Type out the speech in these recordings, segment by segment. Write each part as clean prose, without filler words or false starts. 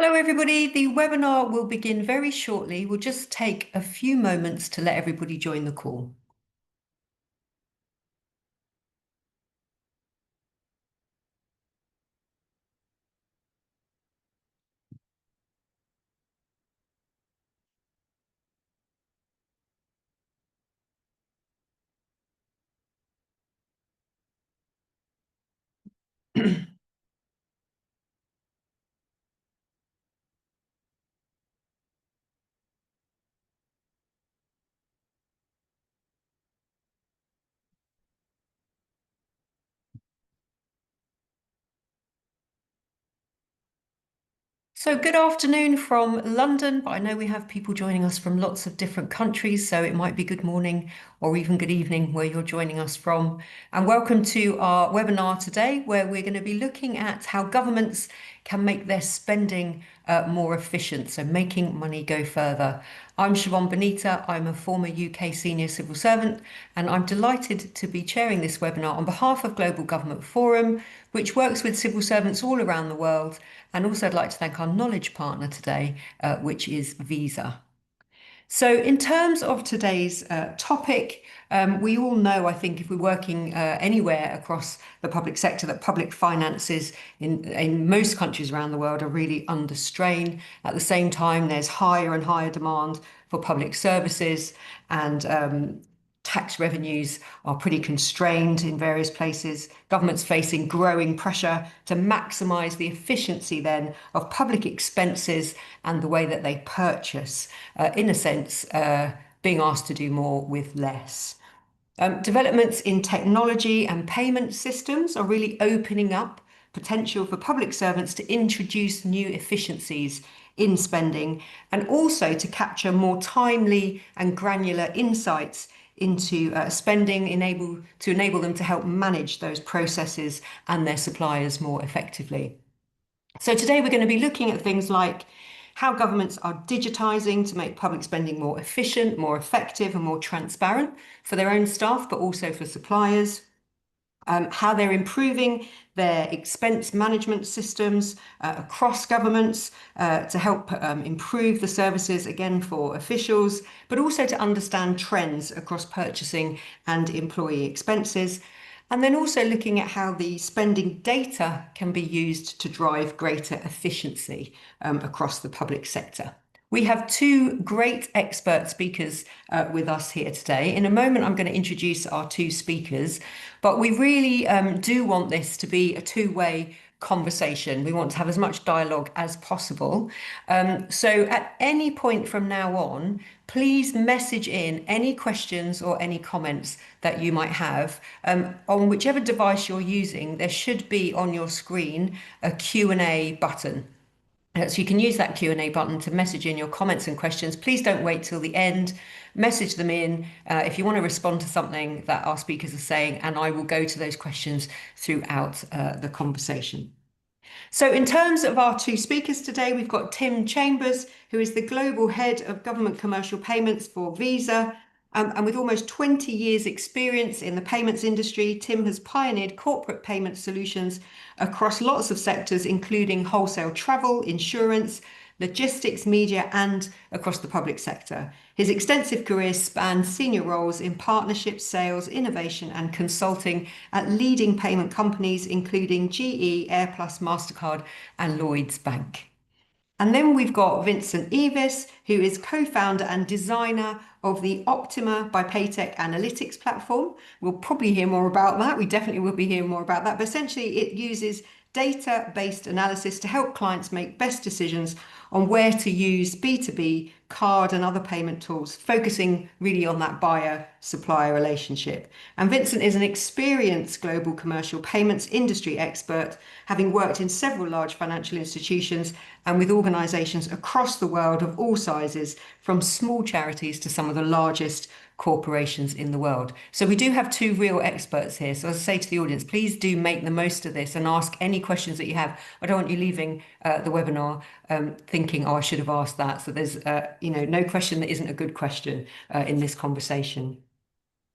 Hello, everybody. The webinar will begin very shortly. We'll just take a few moments to let everybody join the call. So, good afternoon from London, but I know we have people joining us from lots of different countries, so it might be good morning or even good evening where you're joining us from. And welcome to our webinar today, where we're going to be looking at how governments can make their spending more efficient, so making money go further. I'm Siobhan Benita. I'm a former UK senior civil servant, and I'm delighted to be chairing this webinar on behalf of Global Government Forum, which works with civil servants all around the world. And also, I'd like to thank our knowledge partner today, which is Visa. So, in terms of today's topic, we all know, I think, if we're working anywhere across the public sector, that public finances in most countries around the world are really under strain. At the same time, there's higher and higher demand for public services, and tax revenues are pretty constrained in various places. Governments facing growing pressure to maximise the efficiency then of public expenses and the way that they purchase, in a sense, being asked to do more with less. Developments in technology and payment systems are really opening up potential for public servants to introduce new efficiencies in spending and also to capture more timely and granular insights into spending to enable them to help manage those processes and their suppliers more effectively. So today we're going to be looking at things like how governments are digitising to make public spending more efficient, more effective and more transparent for their own staff, but also for suppliers. How they're improving their expense management systems across governments to help improve the services, again, for officials, but also to understand trends across purchasing and employee expenses. And then also looking at how the spending data can be used to drive greater efficiency across the public sector. We have two great expert speakers with us here today. In a moment, I'm going to introduce our two speakers, but we really do want this to be a two-way conversation. We want to have as much dialogue as possible. So at any point from now on, please message in any questions or any comments that you might have. On whichever device you're using, there should be on your screen a Q&A button. So you can use that Q&A button to message in your comments and questions. Please don't wait till the end. Message them in if you want to respond to something that our speakers are saying, and I will go to those questions throughout the conversation. So in terms of our two speakers today, we've got Tim Chambers, who is the Global Head of Government Commercial Payments for Visa. And with almost 20 years experience in the payments industry, Tim has pioneered corporate payment solutions across lots of sectors, including wholesale travel, insurance, logistics, media, and across the public sector. His extensive career spans senior roles in partnership, sales, innovation, and consulting at leading payment companies, including GE, AirPlus, MasterCard, and Lloyds Bank. And then we've got Vincent Eavis, who is co-founder and designer of the Optima by Paytech analytics platform. We'll probably hear more about that. We definitely will be hearing more about that. But essentially, it uses data-based analysis to help clients make best decisions on where to use B2B, card and other payment tools, focusing really on that buyer-supplier relationship. And Vincent is an experienced global commercial payments industry expert, having worked in several large financial institutions and with organisations across the world of all sizes, from small charities to some of the largest corporations in the world. So we do have two real experts here. So as I say to the audience, please do make the most of this and ask any questions that you have. I don't want you leaving the webinar thinking, oh, I should have asked that. So there's no question that isn't a good question in this conversation.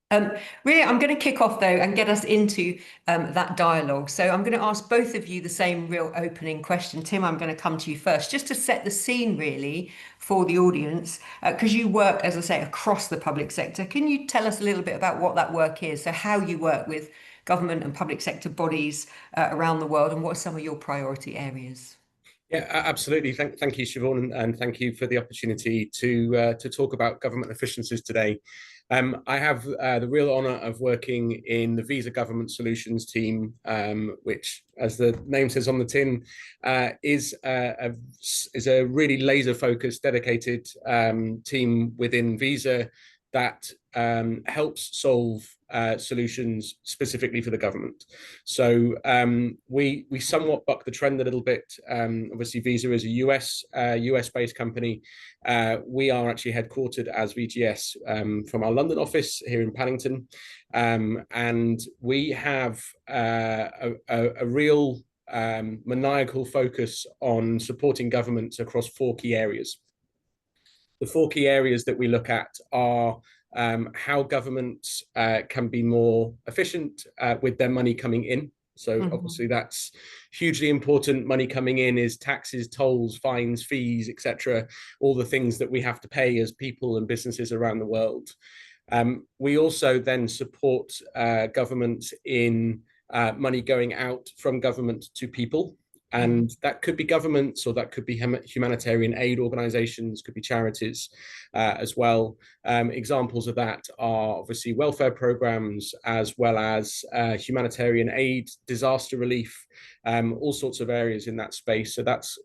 Um, Really, I'm going to kick off though and get us into that dialogue. So I'm going to ask both of you the same real opening question. Tim, I'm going to come to you first, just to set the scene really for the audience, because you work, as I say, across the public sector. Can you tell us a little bit about what that work is? So how you work with government and public sector bodies around the world, and what are some of your priority areas? Yeah, absolutely. Thank you, Siobhan, and thank you for the opportunity to talk about government efficiencies today. I have the real honour of working in the Visa Government Solutions team, which, as the name says on the tin, is a really laser-focused, dedicated team within Visa that helps solve solutions specifically for the government. So we somewhat buck the trend a little bit. Obviously, Visa is a US based company. We are actually headquartered as VGS from our London office here in Paddington, and we have a real maniacal focus on supporting governments across four key areas. The four key areas that we look at are how governments can be more efficient with their money coming in. So obviously that's hugely important. Money coming in is taxes, tolls, fines, fees, etc. All the things that we have to pay as people and businesses around the world. We also then support governments in money going out from government to people. And that could be governments, or that could be humanitarian aid organizations, could be charities as well. Examples of that are obviously welfare programs, as well as humanitarian aid, disaster relief, all sorts of areas in that space. So that's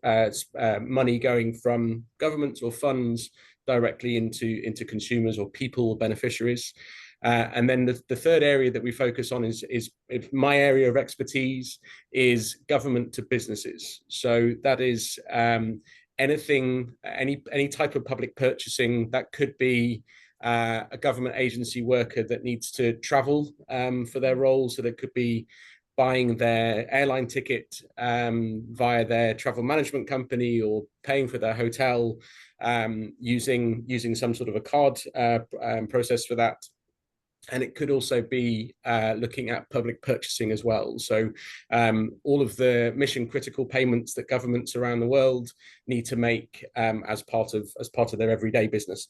money going from governments or funds directly into consumers or people or beneficiaries. And then the third area that we focus on is my area of expertise is government to businesses. So that is any type of public purchasing that could be a government agency worker that needs to travel for their role. So that could be buying their airline ticket via their travel management company, or paying for their hotel using some sort of a card process for that. And it could also be looking at public purchasing as well. So all of the mission critical payments that governments around the world need to make as part of their everyday business.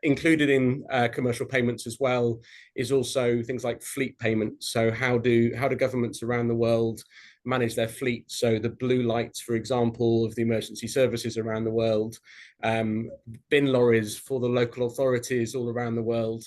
Included in commercial payments as well is also things like fleet payments. So how do governments around the world manage their fleet? So the blue lights, for example, of the emergency services around the world, bin lorries for the local authorities all around the world,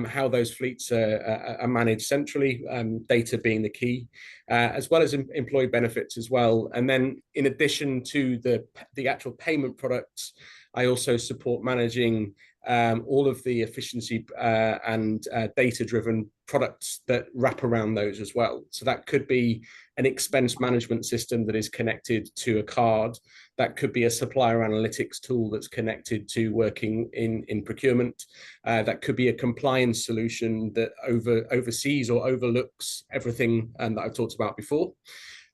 how those fleets are managed centrally, data being the key, as well as employee benefits as well. And then in addition to the actual payment products, I also support managing all of the efficiency and data-driven products that wrap around those as well. So that could be an expense management system that is connected to a card. That could be a supplier analytics tool that's connected to working in procurement. That could be a compliance solution that oversees or overlooks everything that I've talked about before.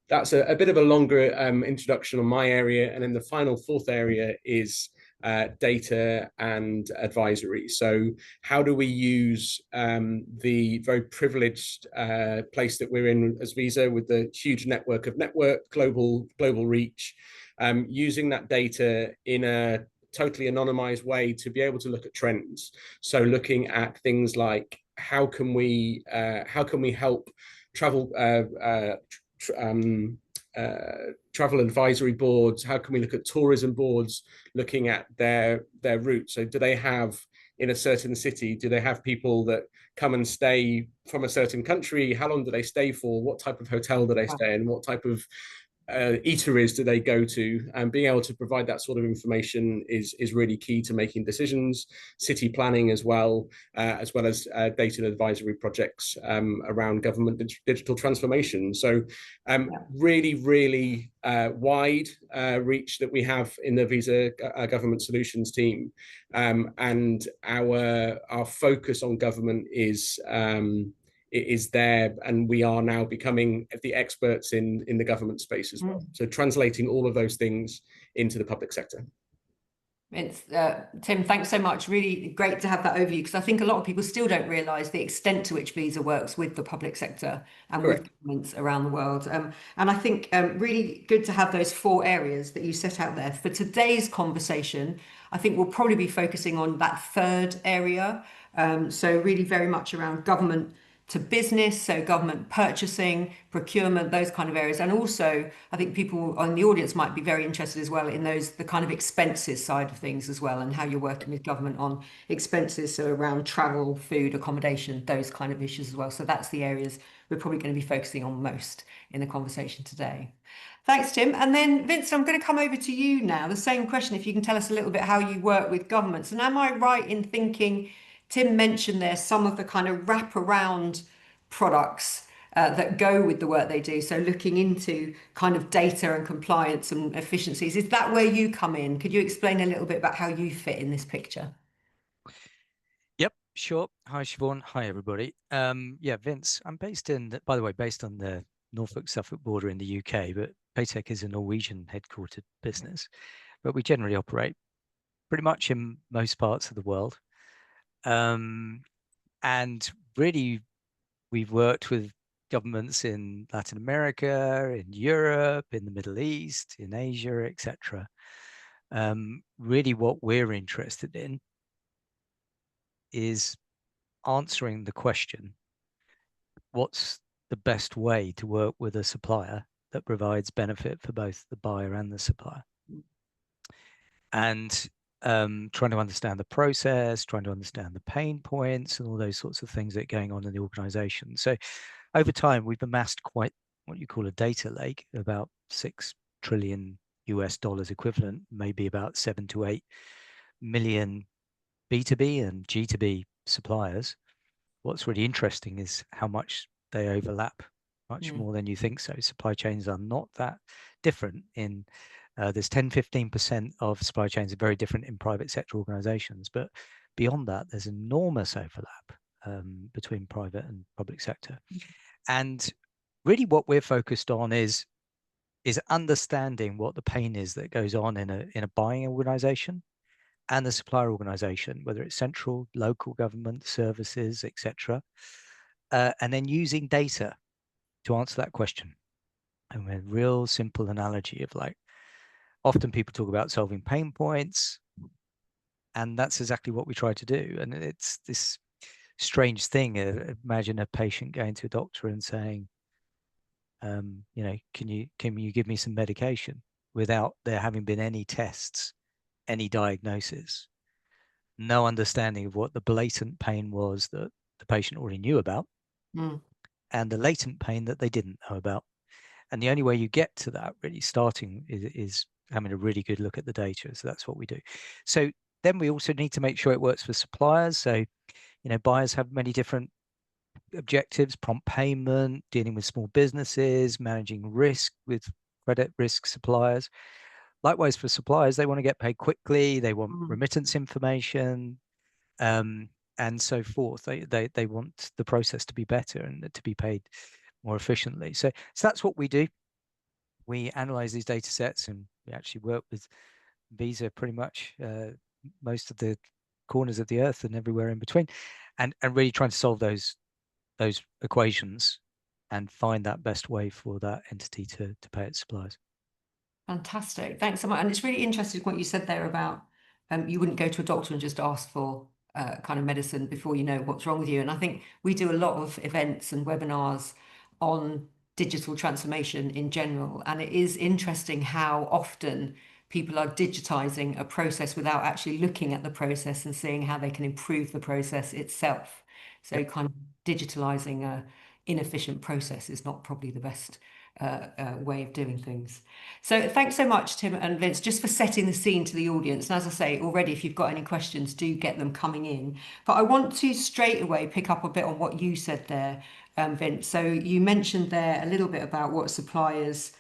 That's a bit of a longer introduction on my area. And then the final fourth area is data and advisory. So how do we use the very privileged place that we're in as Visa, with the huge network of global reach, using that data in a totally anonymized way to be able to look at trends. So looking at things like how can we help travel travel advisory boards, how can we look at tourism boards looking at their routes? So do they have, in a certain city, do they have people that come and stay from a certain country? How long do they stay for? What type of hotel do they stay in? What type of eateries do they go to? And being able to provide that sort of information is really key to making decisions. City planning as well as data and advisory projects around government digital transformation. So really wide reach that we have in the Visa Government Solutions team, and our focus on government is there, and we are now becoming the experts in the government space as well. So translating all of those things into the public sector. Tim, thanks so much. Really great to have that overview because I think a lot of people still don't realise the extent to which Visa works with the public sector and with Correct. governments around the world. And I think really good to have those four areas that you set out there. For today's conversation, I think we'll probably be focusing on that third area. So really very much around government to business, so government purchasing, procurement, those kind of areas. And also, I think people on the audience might be very interested as well in those, the kind of expenses side of things as well, and how you're working with government on expenses, so around travel, food, accommodation, those kind of issues as well. So that's the areas we're probably going to be focusing on most in the conversation today. Thanks, Tim. And then, Vincent, I'm going to come over to you now. The same question, if you can tell us a little bit how you work with governments. And am I right in thinking Tim mentioned there some of the kind of wraparound products that go with the work they do? So looking into kind of data and compliance and efficiencies, is that where you come in? Could you explain a little bit about how you fit in this picture? Yep, sure. Hi, Siobhan. Hi, everybody. Yeah, Vince, I'm based by the way, based on the Norfolk-Suffolk border in the UK, but Paytech is a Norwegian headquartered business, but we generally operate pretty much in most parts of the world. And really, we've worked with governments in Latin America, in Europe, in the Middle East, in Asia, etc. Really, what we're interested in is answering the question, what's the best way to work with a supplier that provides benefit for both the buyer and the supplier? And trying to understand the process, trying to understand the pain points and all those sorts of things that are going on in the organization. So over time, we've amassed quite what you call a data lake, about 6 trillion US dollars equivalent, maybe about 7 to 8 million B2B and G2B suppliers. What's really interesting is how much they overlap, much more than you think so. Supply chains are not that different in there's 10-15% of supply chains are very different in private sector organizations, but beyond that there's enormous overlap between private and public sector. And really what we're focused on is understanding what the pain is that goes on in a buying organization and the supplier organization, whether it's central, local government, services, etc. And then using data to answer that question. And a real simple analogy of like, often people talk about solving pain points, and that's exactly what we try to do. And it's this strange thing. Imagine a patient going to a doctor and saying, you know, can you give me some medication, without there having been any tests, any diagnosis, no understanding of what the blatant pain was that the patient already knew about, and the latent pain that they didn't know about. And the only way you get to that, really starting, is having a really good look at the data. So that's what we do. So then we also need to make sure it works for suppliers. So, you know, buyers have many different objectives: prompt payment, dealing with small businesses, managing risk with credit risk suppliers. Likewise, for suppliers, they want to get paid quickly, they want remittance information, and so forth. They want the process to be better and to be paid more efficiently. So that's what we do. We analyze these data sets, and we actually work with Visa pretty much most of the corners of the earth and everywhere in between, and really trying to solve those equations and find that best way for that entity to pay its suppliers. Fantastic. Thanks so much. And it's really interesting what you said there about you wouldn't go to a doctor and just ask for kind of medicine before you know what's wrong with you. And I think we do a lot of events and webinars on digital transformation in general. And it is interesting how often people are digitizing a process without actually looking at the process and seeing how they can improve the process itself. So kind of digitalizing a inefficient process is not probably the best way of doing things. So thanks so much, Tim and Vince, just for setting the scene to the audience. And as I say already, if you've got any questions, do get them coming in. But I want to straight away pick up a bit on what you said there, Vince. So you mentioned there a little bit about what suppliers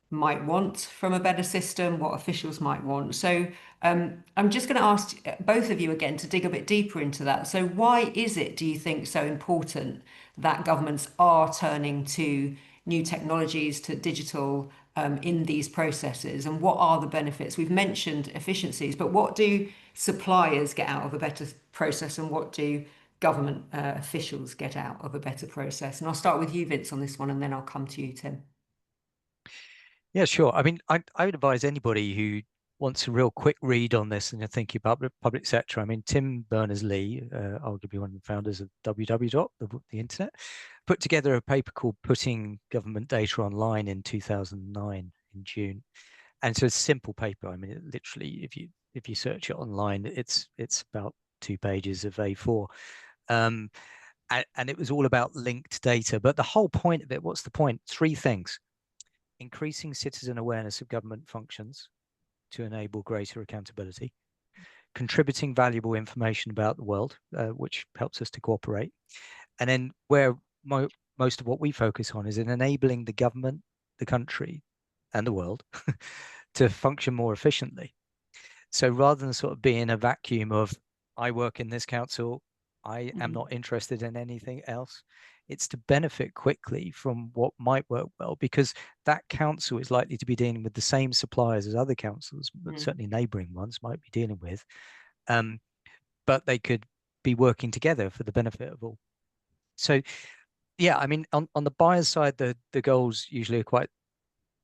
might want from a better system, what officials might want. So I'm just going to ask both of you again to dig a bit deeper into that. So why is it, do you think, so important that governments are turning to new technologies to digital in these processes, and what are the benefits? We've mentioned efficiencies, but what do suppliers get out of a better process, and what do government officials get out of a better process? And I'll start with you, Vince, on this one, and then I'll come to you, Tim. Yeah, sure. I mean, I would advise anybody who wants a real quick read on this and you're thinking about the public sector. I mean, Tim Berners-Lee, arguably one of the founders of WWW, the internet, put together a paper called Putting Government Data Online in 2009 in June. And so it's a simple paper. I mean, it literally, if you search it online, it's about 2 pages of A4. And it was all about linked data. But the whole point of it, what's the point? 3 things: increasing citizen awareness of government functions to enable greater accountability, contributing valuable information about the world, which helps us to cooperate. And then where most of what we focus on is in enabling the government, the country, and the world to function more efficiently. So rather than sort of be in a vacuum of, I work in this council, I am not interested in anything else, it's to benefit quickly from what might work well, because that council is likely to be dealing with the same suppliers as other councils, but certainly neighbouring ones might be dealing with. But they could be working together for the benefit of all. So, yeah, I mean, on the buyer's side, the goals usually are quite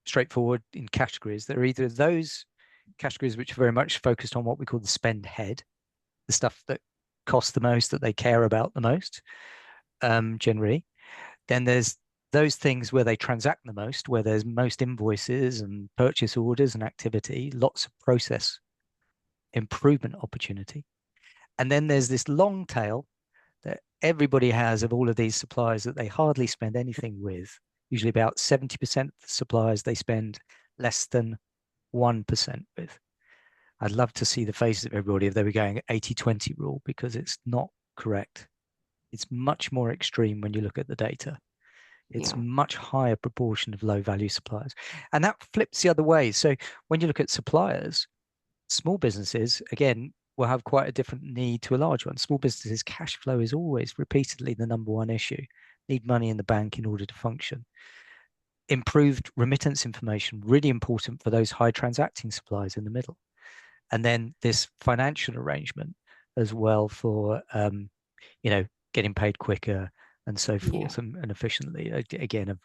straightforward in categories. There are either those categories which are very much focused on what we call the spend head, the stuff that costs the most, that they care about the most, generally. Then there's those things where they transact the most, where there's most invoices and purchase orders and activity, lots of process improvement opportunity. And then there's this long tail that everybody has of all of these suppliers that they hardly spend anything with. Usually about 70% of the suppliers they spend less than 1% with. I'd love to see the faces of everybody if they were going 80-20 rule, because it's not correct. It's much more extreme when you look at the data. It's much higher proportion of low value suppliers. And that flips the other way. So when you look at suppliers, small businesses, again, will have quite a different need to a large one. Small businesses, cash flow is always repeatedly the number one issue. Need money in the bank in order to function. Improved remittance information, really important for those high transacting suppliers in the middle. And then this financial arrangement as well for, getting paid quicker and so forth, and efficiently. Again,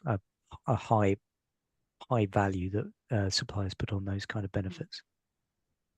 a high value that suppliers put on those kind of benefits.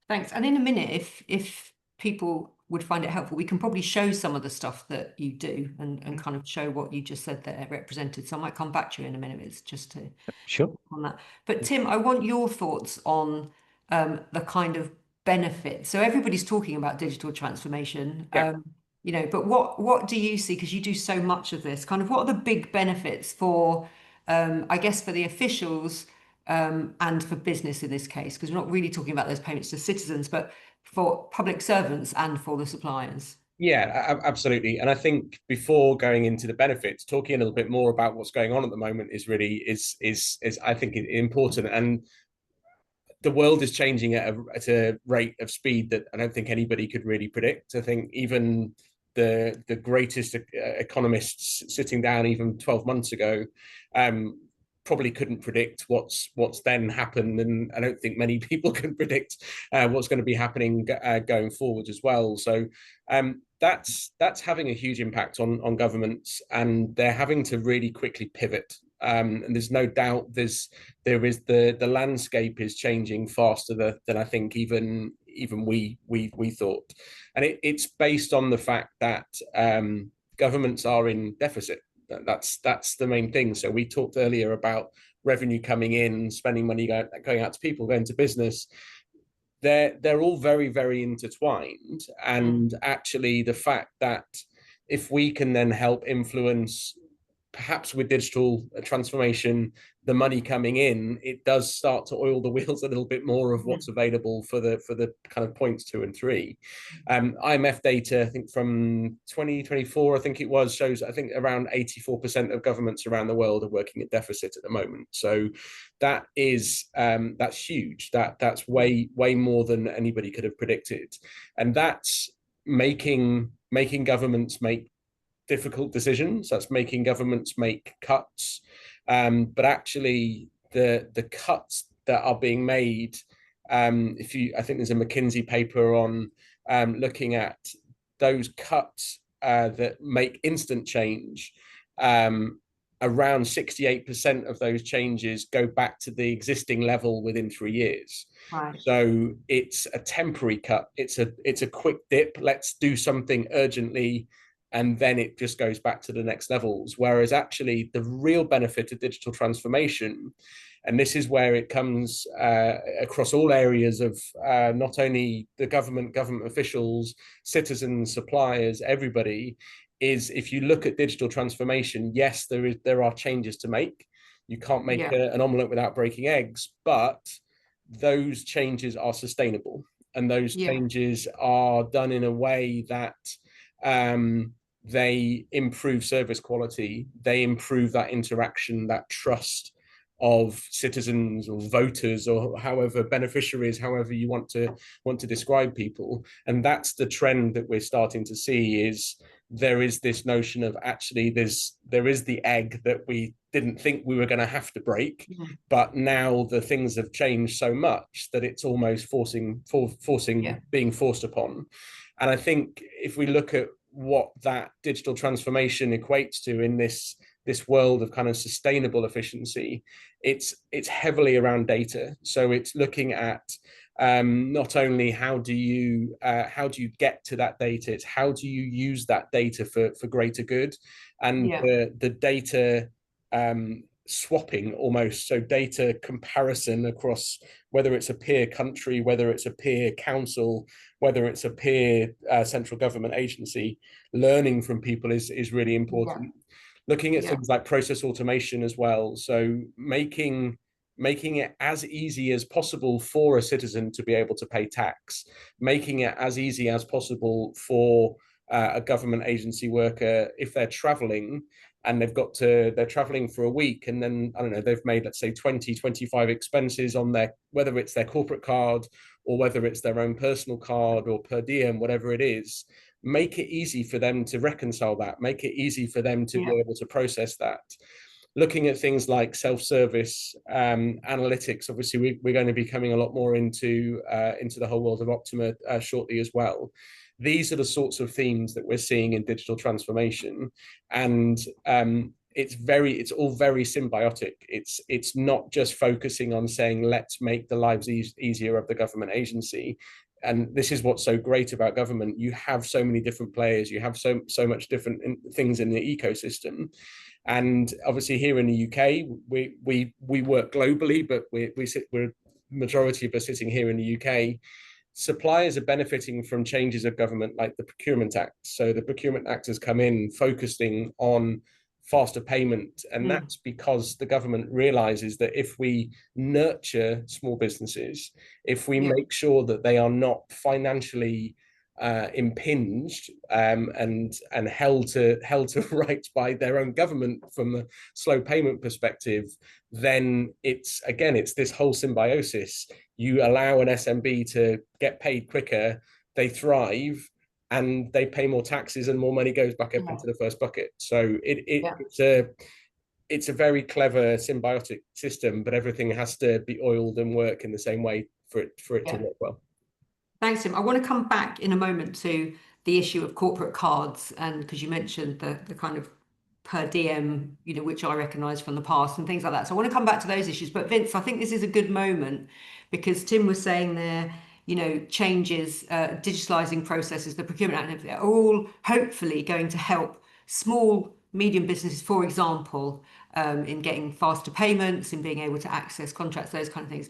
Thanks. And in a minute, if people would find it helpful, we can probably show some of the stuff that you do and kind of show what you just said there represented. So I might come back to you in a minute. It's just to sure on that. But Tim, I want your thoughts on the kind of benefit. So everybody's talking about digital transformation. But what do you see? Because you do so much of this. Kind of what are the big benefits for, I guess, for the officials and for business in this case? Because we're not really talking about those payments to citizens, but for public servants and for the suppliers. Yeah, absolutely. And I think before going into the benefits, talking a little bit more about what's going on at the moment is really is I think important. And the world is changing at a rate of speed that I don't think anybody could really predict. I think even the greatest economists sitting down even 12 months ago probably couldn't predict what's then happened, and I don't think many people can predict what's going to be happening going forward as well. So that's having a huge impact on governments, and they're having to really quickly pivot. And there's no doubt the landscape is changing faster than I think even we thought, and it's based on the fact that governments are in deficit. That's the main thing. So we talked earlier about revenue coming in, spending money going out to people, going to business. They're all very, very intertwined. And actually the fact that if we can then help influence, perhaps with digital transformation, the money coming in, it does start to oil the wheels a little bit more of what's available for the kind of points 2 and 3. IMF data, I think from 2024, I think it was, shows I think around 84% of governments around the world are working at deficit at the moment. So that is that's huge. That's way more than anybody could have predicted, and that's making governments make difficult decisions. That's making governments make cuts. But actually, the cuts that are being made, I think there's a McKinsey paper on looking at those cuts that make instant change. Around 68% of those changes go back to the existing level within 3 years. Right. So it's a temporary cut. It's a quick dip. Let's do something urgently, and then it just goes back to the next levels. Whereas actually the real benefit of digital transformation, and this is where it comes across all areas of not only the government officials, citizens, suppliers, everybody, is if you look at digital transformation, yes, there are changes to make. You can't make an omelette without breaking eggs, but those changes are sustainable, and those changes are done in a way that they improve service quality, they improve that interaction, that trust of citizens or voters or however beneficiaries, however you want to describe people. And that's the trend that we're starting to see, is there is this notion of actually there is the egg that we didn't think we were going to have to break, but now the things have changed so much that it's almost being forced upon. And I think if we look at what that digital transformation equates to in this world of kind of sustainable efficiency, it's heavily around data. So it's looking at not only how do you get to that data, it's how do you use that data for greater good, and the data swapping almost, so data comparison across, whether it's a peer country, whether it's a peer council, whether it's a peer central government agency, learning from people is really important. Looking at things like process automation as well, so making it as easy as possible for a citizen to be able to pay tax, making it as easy as possible for a government agency worker, if they're traveling and they're traveling for a week, and then, I don't know, they've made, let's say 20-25 expenses on whether it's their corporate card or whether it's their own personal card or per diem, whatever it is, make it easy for them to reconcile that, make it easy for them to be able to process that. Looking at things like self-service analytics, obviously we're going to be coming a lot more into the whole world of Optima shortly as well. These are the sorts of themes that we're seeing in digital transformation, and it's all very symbiotic. It's not just focusing on saying let's make the lives easier of the government agency. And this is what's so great about government. You have so many different players, you have so much different things in the ecosystem. And obviously here in the UK, we work globally, but we're majority of us sitting here in the UK. Suppliers are benefiting from changes of government like the Procurement Act. So the Procurement Act has come in focusing on faster payment, and that's because the government realizes that if we nurture small businesses, if we make sure that they are not financially impinged and held to rights by their own government from the slow payment perspective, then it's this whole symbiosis. You allow an SMB to get paid quicker, they thrive, and they pay more taxes, and more money goes back up into the first bucket. So it's a very clever symbiotic system, but everything has to be oiled and work in the same way for it to work well. Thanks, Tim. I want to come back in a moment to the issue of corporate cards, and because you mentioned the kind of per diem, which I recognise from the past and things like that. So I want to come back to those issues. But Vince, I think this is a good moment, because Tim was saying there, changes, digitalising processes, the Procurement Act, are all hopefully going to help small, medium businesses, for example, in getting faster payments, in being able to access contracts, those kind of things.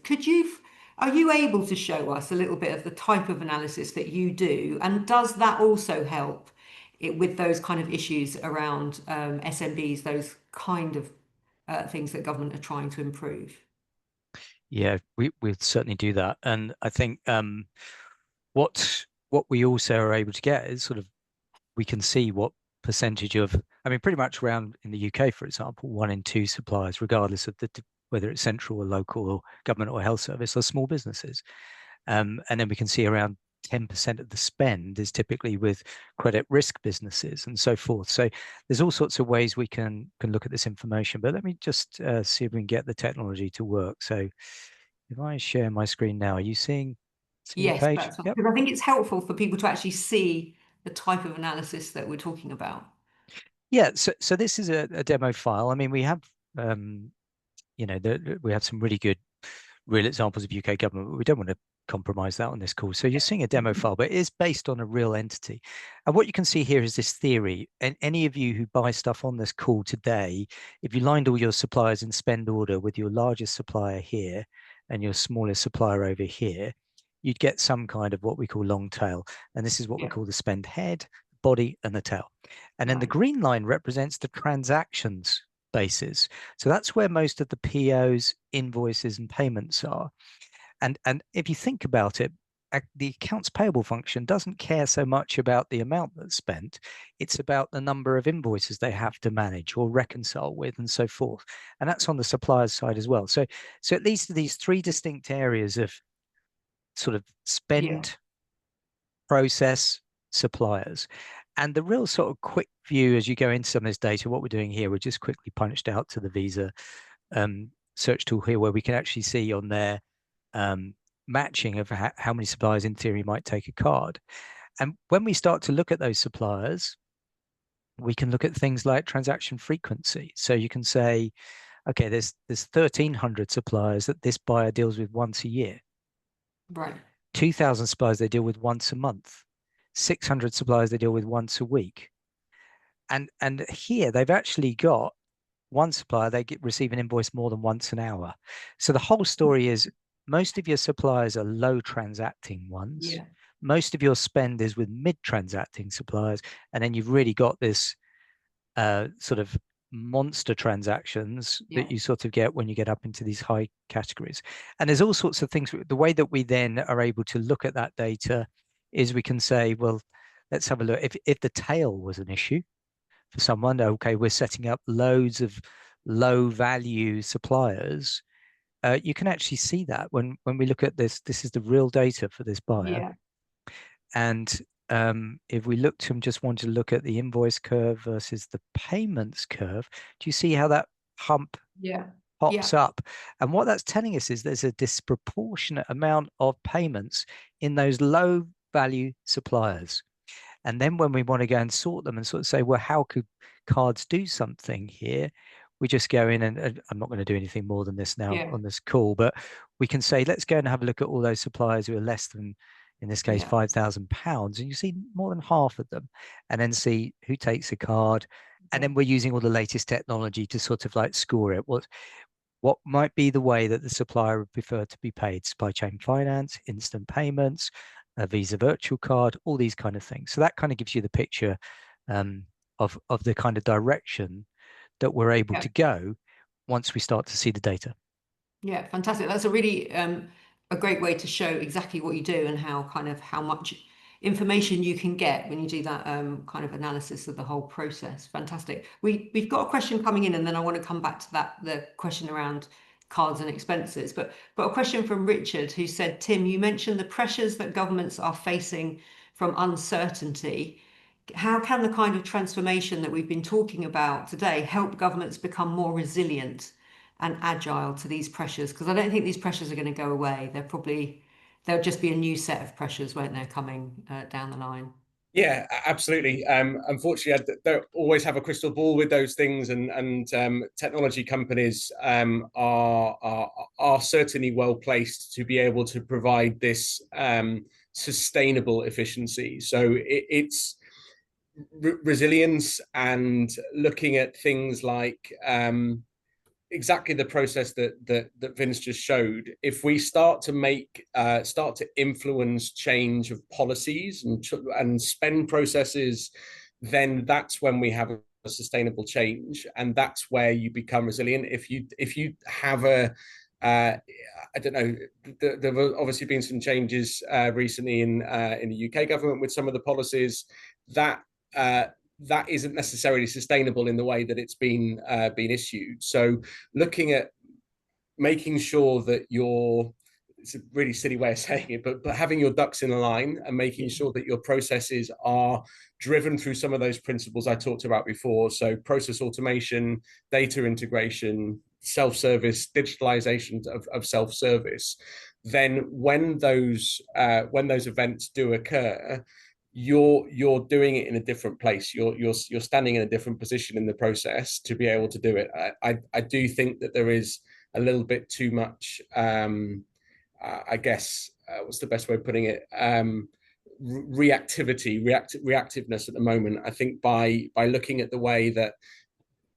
Are you able to show us a little bit of the type of analysis that you do? And does that also help with those kind of issues around SMBs, those kind of things that government are trying to improve? Yeah, we certainly do that. And I think what we also are able to get is sort of, we can see what percentage of, pretty much around in the UK, for example, 1 in 2 suppliers, regardless of whether it's central or local or government or health service, are small businesses. And then we can see around 10% of the spend is typically with credit risk businesses and so forth. So there's all sorts of ways we can look at this information. But let me just see if we can get the technology to work. So if I share my screen now, are you seeing the Yes, page? that's Yep. because I think it's helpful for people to actually see the type of analysis that we're talking about. Yeah, so this is a demo file. I mean, we have we have some really good real examples of UK government, but we don't want to compromise that on this call. So you're seeing a demo file, but it is based on a real entity. And what you can see here is this theory. And any of you who buy stuff on this call today, if you lined all your suppliers in spend order with your largest supplier here and your smallest supplier over here, you'd get some kind of what we call long tail. And this is what we call the spend head, body, and the tail. And then the green line represents the transactions basis. So that's where most of the POs, invoices, and payments are. And if you think about it, the accounts payable function doesn't care so much about the amount that's spent. It's about the number of invoices they have to manage or reconcile with and so forth. And that's on the supplier's side as well. So it leads to these three distinct areas of sort of spend, process, suppliers. And the real sort of quick view as you go into some of this data, what we're doing here, we're just quickly punched out to the Visa search tool here, where we can actually see on there matching of how many suppliers in theory might take a card. And when we start to look at those suppliers, we can look at things like transaction frequency. So you can say, okay, there's 1,300 suppliers that this buyer deals with once a year. Right. 2,000 suppliers they deal with once a month. 600 suppliers they deal with once a week. And here they've actually got one supplier, they receive an invoice more than once an hour. So the whole story is most of your suppliers are low transacting ones. Yeah. Most of your spend is with mid transacting suppliers. And then you've really got this sort of monster transactions that you sort of get when you get up into these high categories. And there's all sorts of things. The way that we then are able to look at that data is we can say, well, let's have a look. If the tail was an issue for someone, okay, we're setting up loads of low value suppliers. You can actually see that when we look at this. This is the real data for this buyer. And if we looked and just want to look at the invoice curve versus the payments curve, do you see how that hump pops up? And what that's telling us is there's a disproportionate amount of payments in those low value suppliers. And then when we want to go and sort them and sort of say, well, how could cards do something here? We just go in and I'm not going to do anything more than this now on this call, but we can say, let's go and have a look at all those suppliers who are less than, in this case, £5,000. And you see more than half of them, and then see who takes a card. And then we're using all the latest technology to sort of like score it. What might be the way that the supplier would prefer to be paid? Supply chain finance, instant payments, a Visa virtual card, all these kind of things. So that kind of gives you the picture of the kind of direction that we're able to go once we start to see the data. Yeah, fantastic. That's a really a great way to show exactly what you do and how much information you can get when you do that kind of analysis of the whole process. Fantastic. We've got a question coming in, and then I want to come back to the question around cards and expenses. But a question from Richard, who said, Tim, you mentioned the pressures that governments are facing from uncertainty. How can the kind of transformation that we've been talking about today help governments become more resilient and agile to these pressures? Because I don't think these pressures are going to go away. There'll just be a new set of pressures, won't there, coming down the line? Yeah, absolutely. Unfortunately, I don't always have a crystal ball with those things, and technology companies are certainly well placed to be able to provide this sustainable efficiency. So it's resilience and looking at things like exactly the process that Vince just showed. If we start to influence change of policies and spend processes, then that's when we have a sustainable change, and that's where you become resilient. If you have I don't know, there have obviously been some changes recently in the UK government with some of the policies that isn't necessarily sustainable in the way that it's been issued. So looking at making sure that you're it's a really silly way of saying it, but having your ducks in a line and making sure that your processes are driven through some of those principles I talked about before. So process automation, data integration, self-service, digitalization of self-service. Then when those events do occur, you're doing it in a different place. You're standing in a different position in the process to be able to do it. I do think that there is a little bit too much, I guess, what's the best way of putting it? Reactiveness at the moment. I think by looking at the way that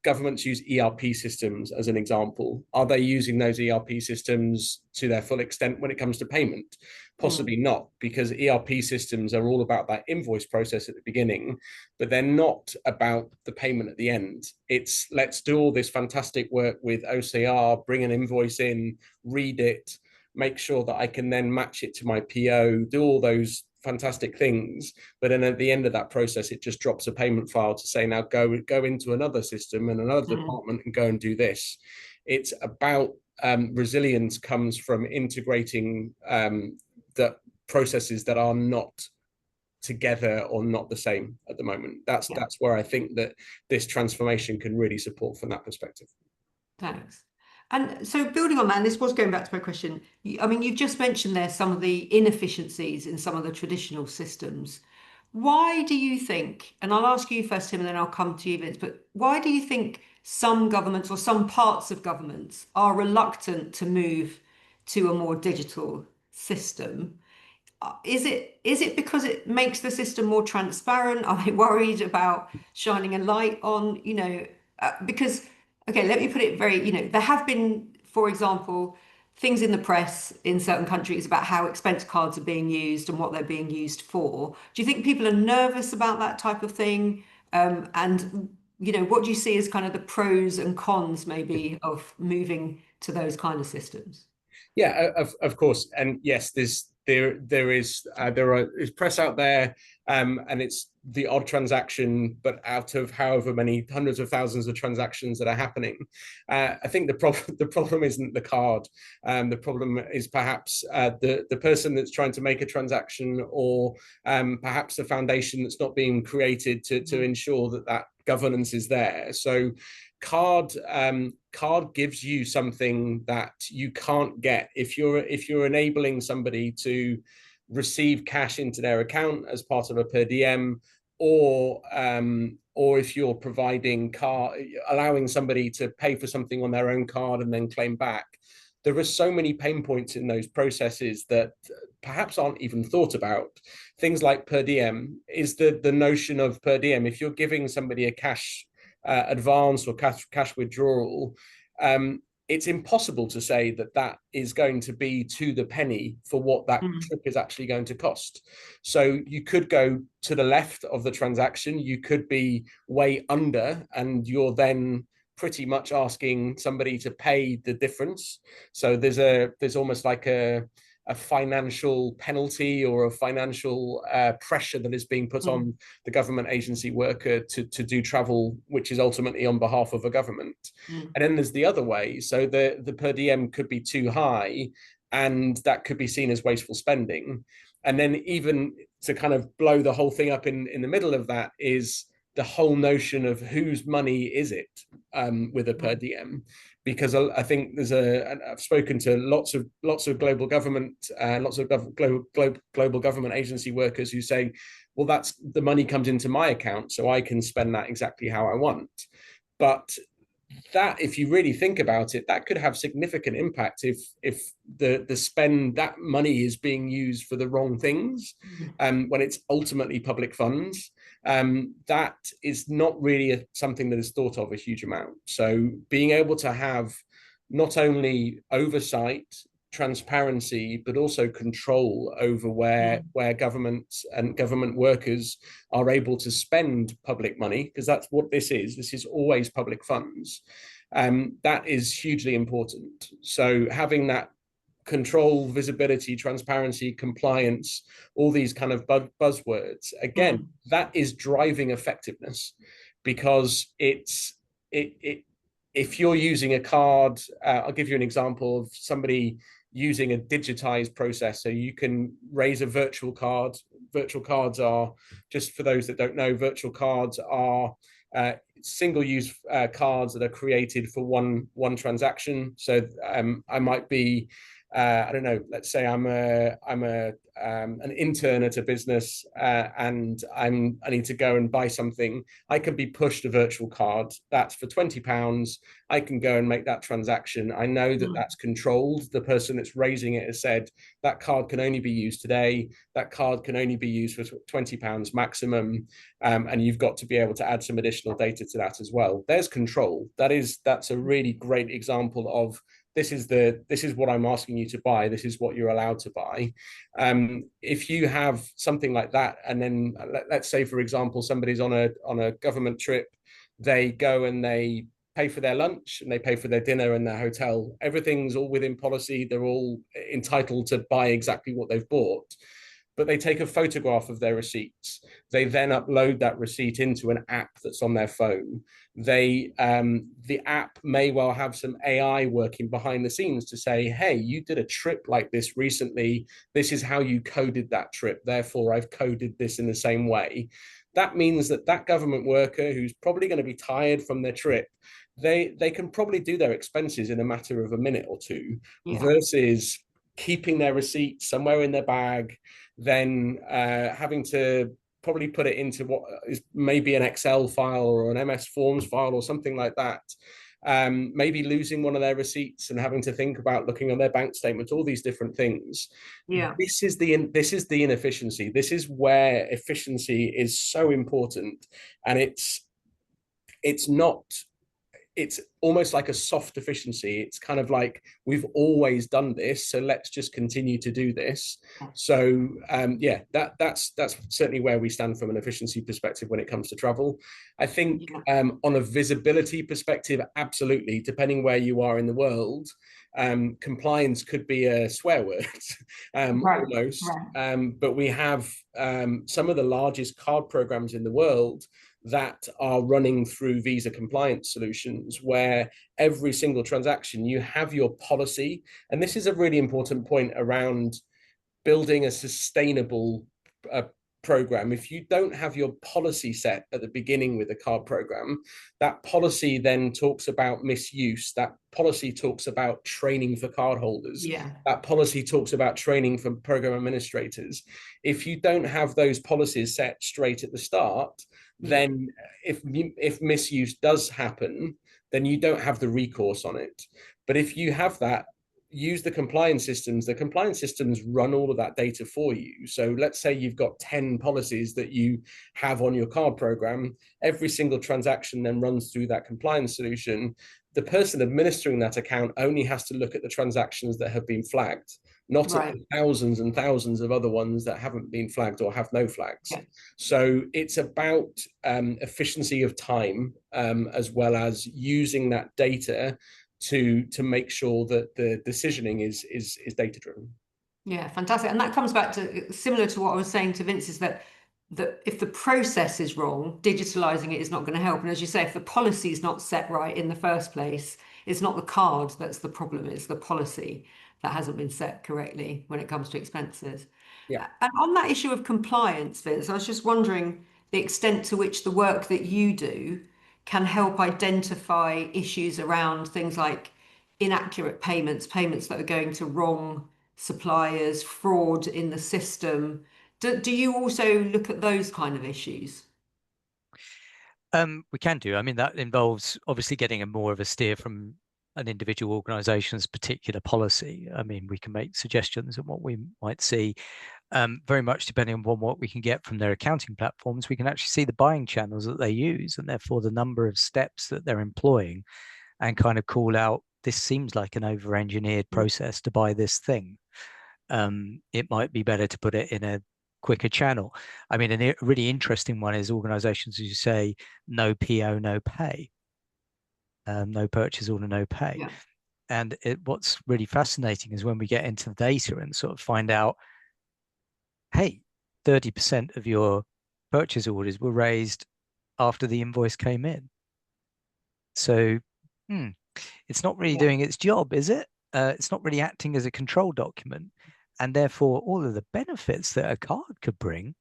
governments use ERP systems as an example, are they using those ERP systems to their full extent when it comes to payment? Possibly not, because ERP systems are all about that invoice process at the beginning, but they're not about the payment at the end. It's let's do all this fantastic work with OCR, bring an invoice in, read it, make sure that I can then match it to my PO, do all those fantastic things, but then at the end of that process it just drops a payment file to say now go into another system and another department and go and do this. It's about resilience comes from integrating the processes that are not together or not the same at the moment. That's where I think that this transformation can really support from that perspective. Thanks. And so building on that, and this was going back to my question, I mean, you've just mentioned there some of the inefficiencies in some of the traditional systems. Why do you think, and I'll ask you first, Tim, and then I'll come to you, Vince, but why do you think some governments or some parts of governments are reluctant to move to a more digital system? Is it because it makes the system more transparent? Are they worried about shining a light on, because, okay, let me put it very, there have been, for example, things in the press in certain countries about how expense cards are being used and what they're being used for. Do you think people are nervous about that type of thing? And, what do you see as kind of the pros and cons maybe of moving to those kind of systems? Yeah, of course. And yes, there is press out there, and it's the odd transaction, but out of however many hundreds of thousands of transactions that are happening, I think the problem isn't the card. The problem is perhaps the person that's trying to make a transaction, or perhaps the foundation that's not being created to ensure that governance is there. So card gives you something that you can't get if you're enabling somebody to receive cash into their account as part of a per diem, or if you're providing allowing somebody to pay for something on their own card and then claim back. There are so many pain points in those processes that perhaps aren't even thought about. Things like per diem is the notion of per diem. If you're giving somebody a cash advance or cash withdrawal, it's impossible to say that is going to be to the penny for what that trip is actually going to cost. So you could go to the left of the transaction, you could be way under, and you're then pretty much asking somebody to pay the difference. So there's almost like a financial penalty or a financial pressure that is being put on the government agency worker to do travel, which is ultimately on behalf of a government. And then there's the other way. So the per diem could be too high, and that could be seen as wasteful spending. And then even to kind of blow the whole thing up in the middle of that is the whole notion of whose money is it with a per diem. Because I think I've spoken to lots of global government, lots of global government agency workers who say, well, that's the money comes into my account, so I can spend that exactly how I want. But that, if you really think about it, that could have significant impact if the spend, that money is being used for the wrong things, when it's ultimately public funds. That is not really something that is thought of a huge amount. So being able to have not only oversight, transparency, but also control over where governments and government workers are able to spend public money, because that's what this is. This is always public funds. That is hugely important. So having that control, visibility, transparency, compliance, all these kind of buzzwords, again, that is driving effectiveness, because it if you're using a card, I'll give you an example of somebody using a digitized process. So you can raise a virtual card. Virtual cards are, just for those that don't know, virtual cards are single-use cards that are created for one transaction. So I might be, I don't know, let's say I'm an intern at a business, and I need to go and buy something. I can be pushed a virtual card that's for £20. I can go and make that transaction. I know that that's controlled. The person that's raising it has said that card can only be used today. That card can only be used for £20 maximum, and you've got to be able to add some additional data to that as well. There's control. That's a really great example of this is what I'm asking you to buy. This is what you're allowed to buy. If you have something like that, and then let's say, for example, somebody's on a government trip, they go and they pay for their lunch and they pay for their dinner and their hotel. Everything's all within policy. They're all entitled to buy exactly what they've bought. But they take a photograph of their receipts. They then upload that receipt into an app that's on their phone. The app may well have some AI working behind the scenes to say, hey, you did a trip like this recently. This is how you coded that trip. Therefore, I've coded this in the same way. That means that government worker who's probably going to be tired from their trip, they can probably do their expenses in a matter of a minute or two, versus keeping their receipt somewhere in their bag, then having to probably put it into what is maybe an Excel file or an MS Forms file or something like that. Maybe losing one of their receipts and having to think about looking on their bank statement, all these different things. This is the inefficiency. This is where efficiency is so important, and it's almost like a soft efficiency. It's kind of like, we've always done this, so let's just continue to do this. So that's certainly where we stand from an efficiency perspective when it comes to travel. I think on a visibility perspective, absolutely, depending where you are in the world, compliance could be a swear word, almost. But we have some of the largest card programs in the world that are running through visa compliance solutions, where every single transaction, you have your policy. And this is a really important point around building a sustainable program. If you don't have your policy set at the beginning with a card program, that policy then talks about misuse. That policy talks about training for cardholders. That policy talks about training for program administrators. If you don't have those policies set straight at the start, then if misuse does happen, then you don't have the recourse on it. But if you have that, use the compliance systems. The compliance systems run all of that data for you. So let's say you've got 10 policies that you have on your card program. Every single transaction then runs through that compliance solution. The person administering that account only has to look at the transactions that have been flagged, not at the thousands and thousands of other ones that haven't been flagged or have no flags. So it's about efficiency of time, as well as using that data to make sure that the decisioning is data driven. Yeah, fantastic. And that comes back to, similar to what I was saying to Vince, is that if the process is wrong, digitalizing it is not going to help. And as you say, if the policy is not set right in the first place, it's not the card that's the problem, it's the policy that hasn't been set correctly when it comes to expenses. And on that issue of compliance, Vince, I was just wondering the extent to which the work that you do can help identify issues around things like inaccurate payments that are going to wrong suppliers, fraud in the system. Do you also look at those kind of issues? We can do. I mean, that involves obviously getting a more of a steer from an individual organization's particular policy. I mean, we can make suggestions on what we might see. Very much depending on what we can get from their accounting platforms, we can actually see the buying channels that they use, and therefore the number of steps that they're employing, and kind of call out, this seems like an over-engineered process to buy this thing. It might be better to put it in a quicker channel. I mean, a really interesting one is organizations who say no PO, no pay. No purchase order, no pay. And what's really fascinating is when we get into the data and sort of find out, hey, 30% of your purchase orders were raised after the invoice came in. So It's not really Yeah. doing its job, is it? It's not really acting as a control document. And therefore, all of the benefits that a card could bring,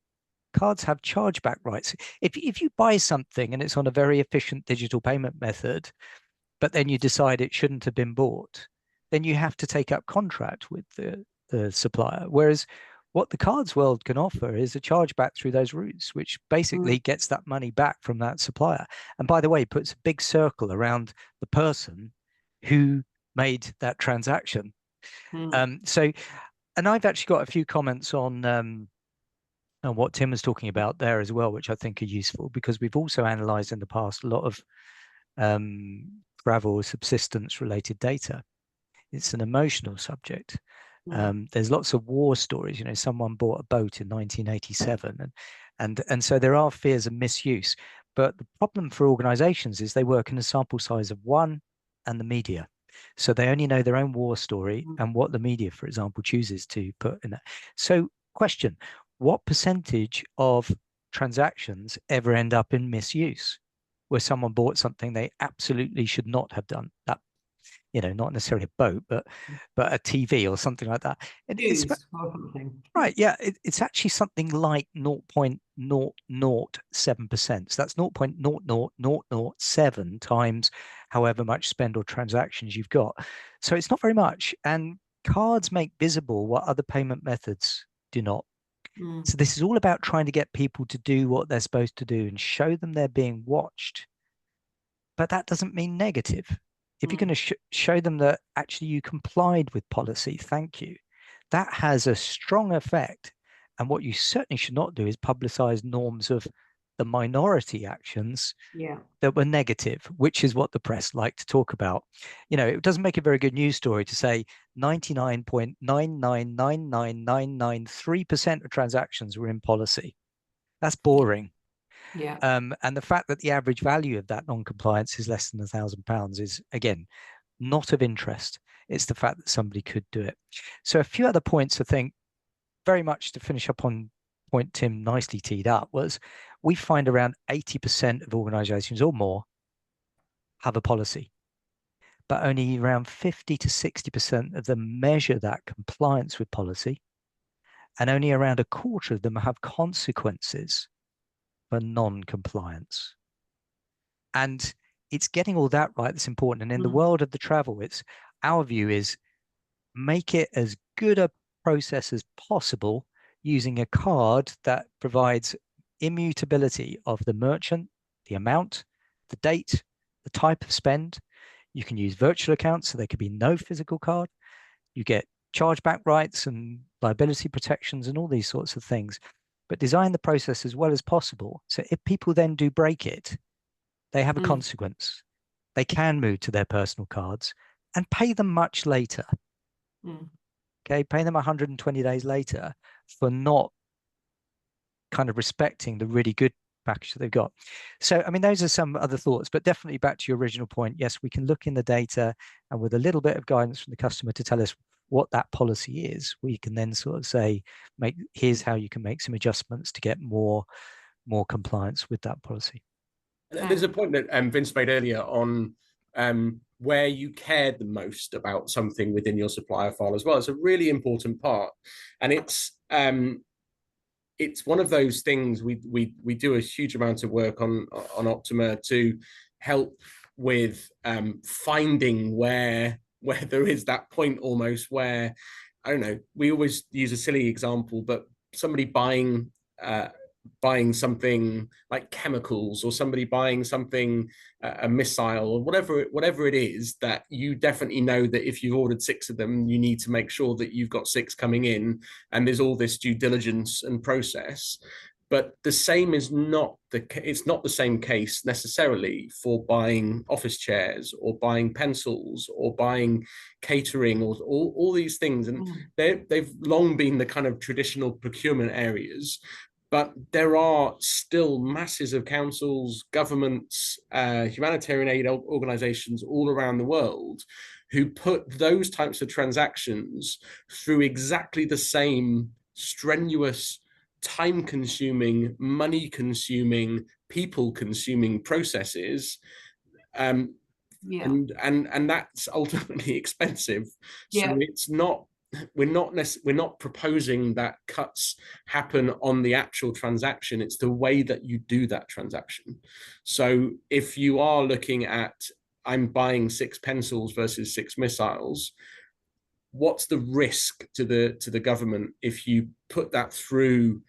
cards have chargeback rights. If you buy something and it's on a very efficient digital payment method, but then you decide it shouldn't have been bought, then you have to take up contract with the supplier. Whereas what the cards world can offer is a chargeback through those routes, which basically gets that money back from that supplier. And by the way, puts a big circle around the person who made that transaction. And I've actually got a few comments on what Tim was talking about there as well, which I think are useful, because we've also analyzed in the past a lot of travel subsistence related data. It's an emotional subject. There's lots of war stories. You know, someone bought a boat in 1987, and so there are fears of misuse. But the problem for organizations is they work in a sample size of one and the media. So they only know their own war story and what the media, for example, chooses to put in that. So question, what percentage of transactions ever end up in misuse, where someone bought something they absolutely should not have done? That, you know, not necessarily a boat, but a TV or something like that. And it's right, yeah, it's actually something like 0.007%. So that's 0.00007 times however much spend or transactions you've got. So it's not very much. And cards make visible what other payment methods do not. So this is all about trying to get people to do what they're supposed to do and show them they're being watched. But that doesn't mean negative. If you're going to show them that actually you complied with policy, thank you, that has a strong effect. And what you certainly should not do is publicize norms of the minority actions that were negative, which is what the press like to talk about. You know, it doesn't make a very good news story to say 99.9999993% of transactions were in policy. That's boring. And the fact that the average value of that non-compliance is less than £1,000 is, again, not of interest. It's the fact that somebody could do it. So a few other points, I think, very much to finish up on point Tim nicely teed up, was we find around 80% of organizations or more have a policy, but only around 50 to 60% of them measure that compliance with policy, and only around a quarter of them have consequences for non-compliance. And it's getting all that right that's important. And in the world of the travel, it's our view is make it as good a process as possible using a card that provides immutability of the merchant, the amount, the date, the type of spend. You can use virtual accounts, so there could be no physical card. You get chargeback rights and liability protections and all these sorts of things. But design the process as well as possible. So if people then do break it, they have a consequence. They can move to their personal cards and pay them much later. Okay, pay them 120 days later for not kind of respecting the really good package that they've got. So, I mean, those are some other thoughts, but definitely back to your original point. Yes, we can look in the data, and with a little bit of guidance from the customer to tell us what that policy is, we can then sort of say, here's how you can make some adjustments to get more compliance with that policy. There's a point that Vince made earlier on where you cared the most about something within your supplier file as well. It's a really important part, and it's one of those things we do a huge amount of work on Optima to help with finding where there is that point almost where, I don't know, we always use a silly example, but somebody buying something like chemicals, or somebody buying something, a missile, or whatever it is, that you definitely know that if you've ordered 6 of them, you need to make sure that you've got 6 coming in, and there's all this due diligence and process. But the same is it's not the same case necessarily for buying office chairs or buying pencils or buying catering, or all these things. And they've long been the kind of traditional procurement areas. But there are still masses of councils, governments, humanitarian aid organizations all around the world who put those types of transactions through exactly the same strenuous, time-consuming, money-consuming, people-consuming processes Yeah. And that's ultimately expensive. So Yeah. it's not, we're not proposing that cuts happen on the actual transaction. It's the way that you do that transaction. So if you are looking at, I'm buying 6 pencils versus 6 missiles, what's the risk to the government if you put that through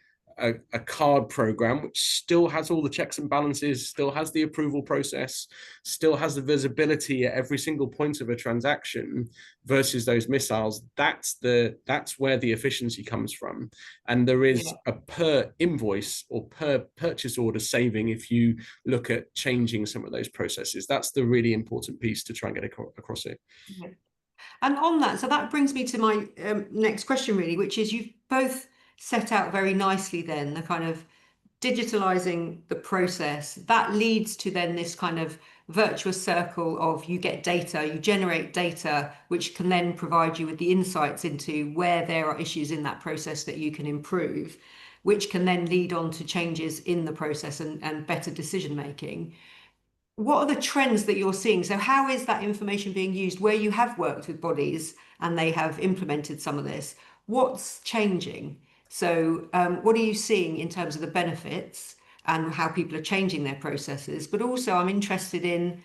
a card program, which still has all the checks and balances, still has the approval process, still has the visibility at every single point of a transaction, versus those missiles? That's where the efficiency comes from. And there is a per invoice or per purchase order saving if you look at changing some of those processes. That's the really important piece to try and get across it. Yeah. And on that, so that brings me to my next question, really, which is you've both set out very nicely then the kind of digitalizing the process that leads to then this kind of virtuous circle of you get data, you generate data, which can then provide you with the insights into where there are issues in that process that you can improve, which can then lead on to changes in the process and better decision making. What are the trends that you're seeing? So how is that information being used where you have worked with bodies and they have implemented some of this? What's changing? So what are you seeing in terms of the benefits and how people are changing their processes? But also I'm interested in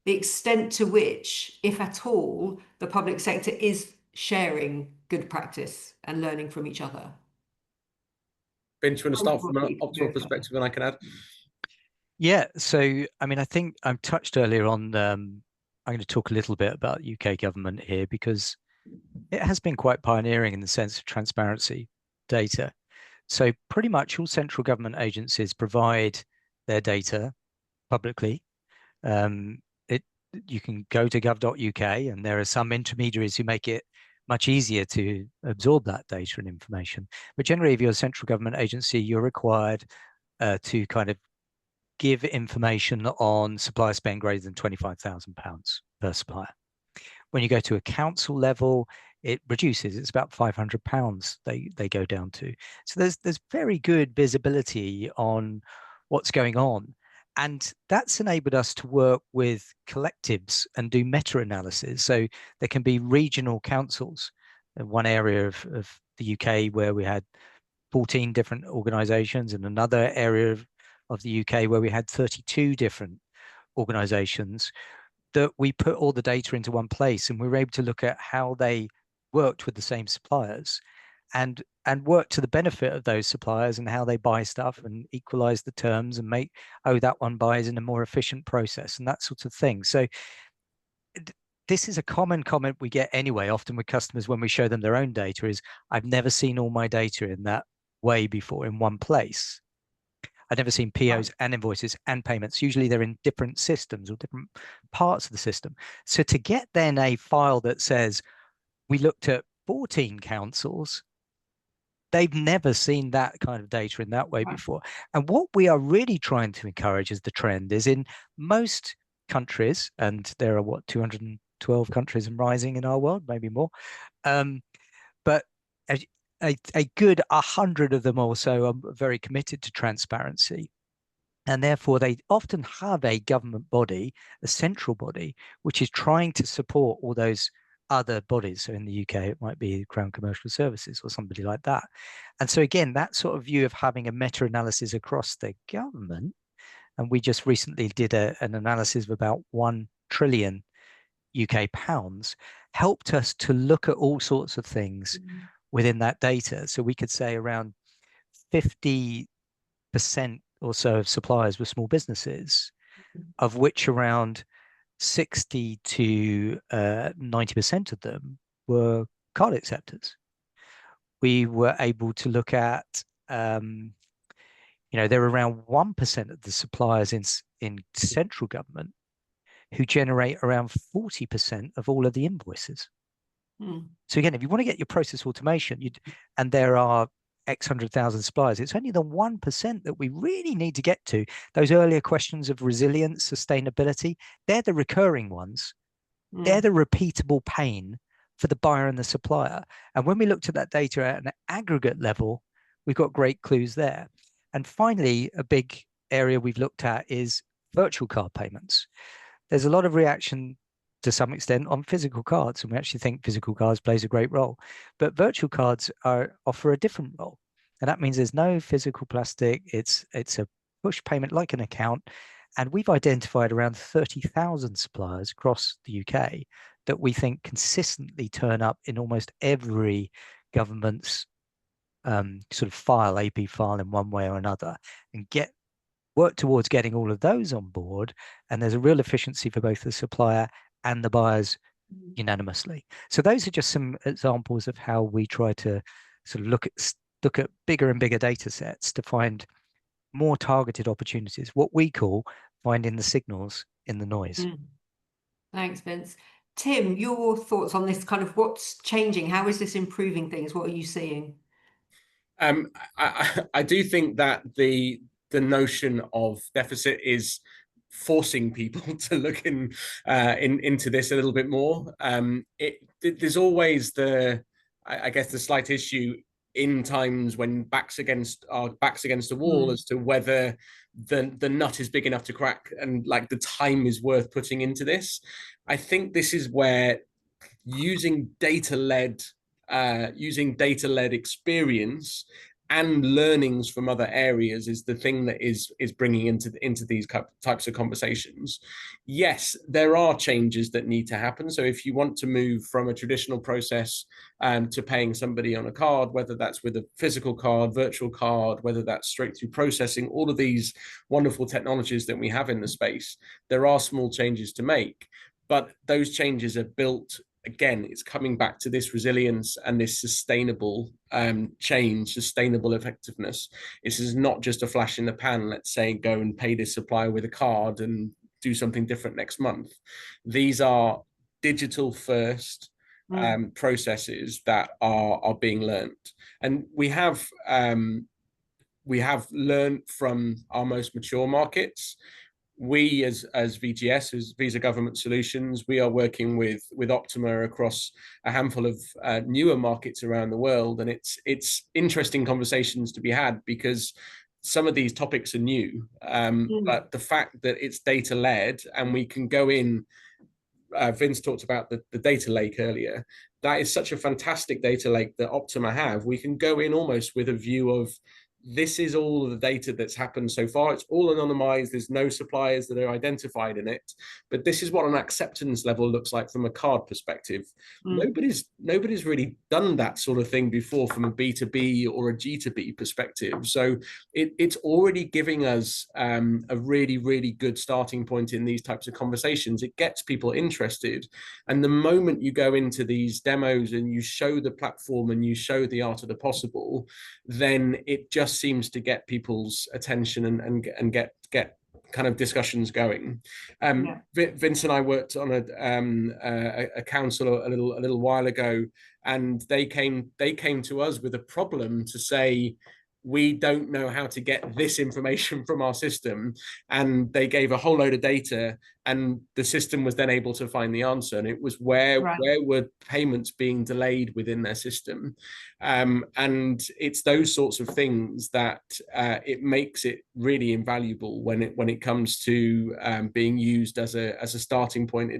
the extent to which, if at all, the public sector is sharing good practice and learning from each other. Ben, do you want to start from an Optimal perspective and I can add? Yeah, so I mean, I think I touched earlier on. I'm going to talk a little bit about UK government here because it has been quite pioneering in the sense of transparency data. So pretty much all central government agencies provide their data publicly. You can go to gov.uk and there are some intermediaries who make it much easier to absorb that data and information. But generally, if you're a central government agency, you're required to kind of give information on supplier spend greater than £25,000 per supplier. When you go to a council level, it reduces. It's about £500 they go down to. So there's very good visibility on what's going on. And that's enabled us to work with collectives and do meta-analysis. So there can be regional councils. One area of the UK where we had 14 different organizations, and another area of the UK where we had 32 different organizations, that we put all the data into one place and we were able to look at how they worked with the same suppliers and work to the benefit of those suppliers and how they buy stuff and equalize the terms and make, oh, that one buys in a more efficient process and that sort of thing. So this is a common comment we get anyway, often with customers when we show them their own data, is I've never seen all my data in that way before in one place. I've never seen POs and invoices and payments. Usually they're in different systems or different parts of the system. So to get then a file that says we looked at 14 councils, they've never seen that kind of data in that way before. And what we are really trying to encourage as the trend is in most countries, and there are what, 212 countries and rising in our world, maybe more. But a good 100 of them or so are very committed to transparency. And therefore, they often have a government body, a central body, which is trying to support all those other bodies. So in the UK, it might be Crown Commercial Services or somebody like that. And so again, that sort of view of having a meta-analysis across the government, and we just recently did an analysis of about 1 trillion UK pounds, helped us to look at all sorts of things within that data. So we could say around 50% or so of suppliers were small businesses, of which around 60 to 90% of them were card acceptors. We were able to look at, there are around 1% of the suppliers in central government who generate around 40% of all of the invoices. So again, if you want to get your process automation, and there are X 100,000 suppliers, it's only the 1% that we really need to get to. Those earlier questions of resilience, sustainability, they're the recurring ones. They're the repeatable pain for the buyer and the supplier. And when we looked at that data at an aggregate level, we got great clues there. And finally, a big area we've looked at is virtual card payments. there's a lot of reaction to some extent on physical cards, and we actually think physical cards plays a great role. But virtual cards offer a different role, and that means there's no physical plastic. It's a push payment like an account, and we've identified around 30,000 suppliers across the UK that we think consistently turn up in almost every government's sort of file, AP file in one way or another, and work towards getting all of those on board. And there's a real efficiency for both the supplier and the buyers unanimously. So those are just some examples of how we try to sort of look at bigger and bigger data sets to find more targeted opportunities, what we call finding the signals in the noise. Thanks, Vince. Tim, your thoughts on this, kind of what's changing? How is this improving things? What are you seeing? I do think that the notion of deficit is forcing people to look into this a little bit more. There's always I guess the slight issue in times when backs against the wall as to whether the nut is big enough to crack and like the time is worth putting into this. I think this is where using data-led experience and learnings from other areas is the thing that is bringing into these types of conversations. Yes, there are changes that need to happen. So if you want to move from a traditional process to paying somebody on a card, whether that's with a physical card, virtual card, whether that's straight through processing, all of these wonderful technologies that we have in the space, there are small changes to make, but those changes are built. Again, it's coming back to this resilience and this sustainable change, sustainable effectiveness. This is not just a flash in the pan. Let's say go and pay this supplier with a card and do something different next month. These are digital first processes that are being learned, and we have learned from our most mature markets. We as VGS, as Visa Government Solutions, we are working with Optima across a handful of newer markets around the world, and it's interesting conversations to be had because some of these topics are new, but the fact that it's data led and we can go in. Vince talked about the data lake earlier. That is such a fantastic data lake that Optima have. We can go in almost with a view of, this is all of the data that's happened so far. It's all anonymized. There's no suppliers that are identified in it. But this is what an acceptance level looks like from a card perspective. Nobody's really done that sort of thing before from a B2B or a G2B perspective. So it's already giving us a really, really good starting point in these types of conversations. It gets people interested. And the moment you go into these demos and you show the platform and you show the art of the possible, then it just seems to get people's attention and get kind of discussions going. Vince and I worked on a council a little while ago, and they came to us with a problem to say, we don't know how to get this information from our system, and they gave a whole load of data, and the system was then able to find the answer. And it was where were payments being delayed within their system, and it's those sorts of things that it makes it really invaluable when it comes to being used as a starting point.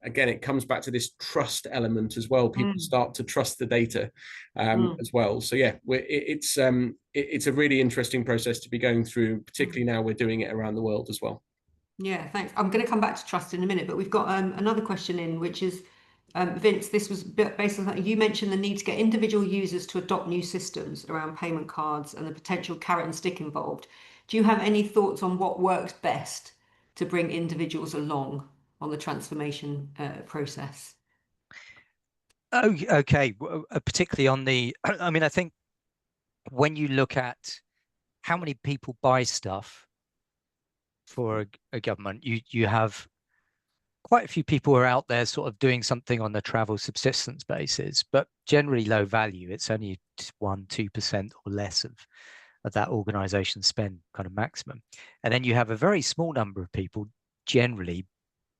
Again, it comes back to this trust element as well. People start to trust the data as well. So yeah, it's a really interesting process to be going through, particularly now we're doing it around the world as well. Yeah, thanks. I'm going to come back to trust in a minute, but we've got another question in, which is, Vince, this was based on something you mentioned, the need to get individual users to adopt new systems around payment cards and the potential carrot and stick involved. Do you have any thoughts on what works best to bring individuals along on the transformation process? Oh, okay. Particularly on the, I mean, I think when you look at how many people buy stuff for a government, you have quite a few people who are out there sort of doing something on the travel subsistence basis, but generally low value. It's only 1-2% or less of that organization spend kind of maximum. And then you have a very small number of people generally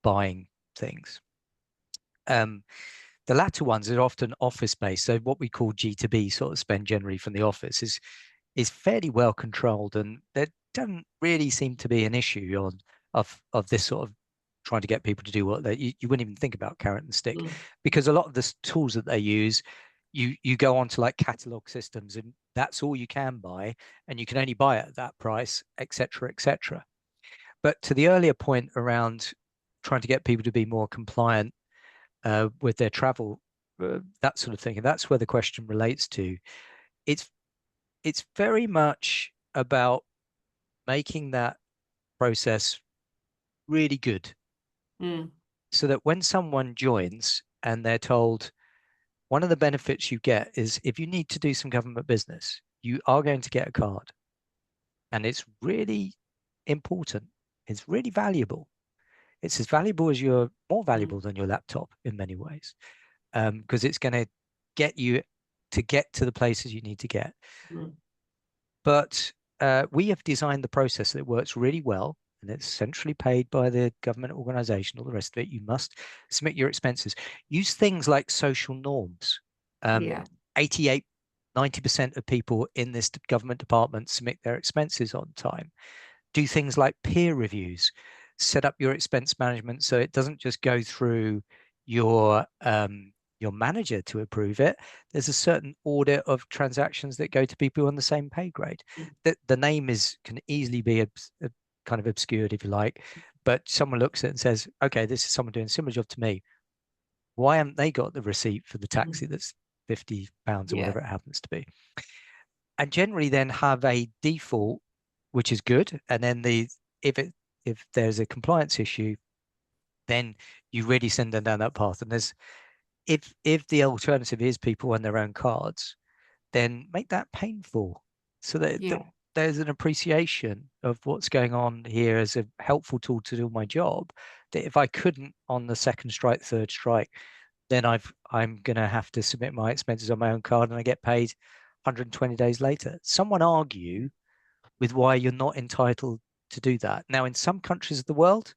buying things. The latter ones are often office-based, so what we call G2B sort of spend generally from the office is fairly well controlled, and there doesn't really seem to be an issue of this sort of trying to get people to do what you wouldn't even think about carrot and stick, Mm. because a lot of the tools that they use, you go onto like catalog systems and that's all you can buy, and you can only buy it at that price, etc., etc. But to the earlier point around trying to get people to be more compliant with their travel, that sort of thing, and that's where the question relates to. It's very much about making that process really good, Mm. so that when someone joins and they're told, one of the benefits you get is if you need to do some government business, you are going to get a card. And it's really important. It's really valuable. It's as valuable as more Mm. valuable than your laptop in many ways, because it's going to get you to get to the places you need to get. Mm. But we have designed the process that works really well, and it's centrally paid by the government organization, all the rest of it. You must submit your expenses. Use things like social norms. Yeah. 88, 90% of people in this government department submit their expenses on time. Do things like peer reviews. Set up your expense management so it doesn't just go through your manager to approve it. There's a certain order of transactions that go to people on the same pay grade. Mm. The name can easily be kind of obscured, if you like, but someone looks at it and says, okay, this is someone doing a similar job to me. Why haven't they got the receipt for the taxi that's £50 or Yeah. whatever it happens to be? And generally then have a default, which is good. And then if there's a compliance issue, then you really send them down that path. And if the alternative is people on their own cards, then make that painful, so that Yeah. there's an appreciation of what's going on here as a helpful tool to do my job. That if I couldn't on the second strike, third strike, then I'm going to have to submit my expenses on my own card and I get paid 120 days later. Someone argue with why you're not entitled to do that. Now, in some countries of the world,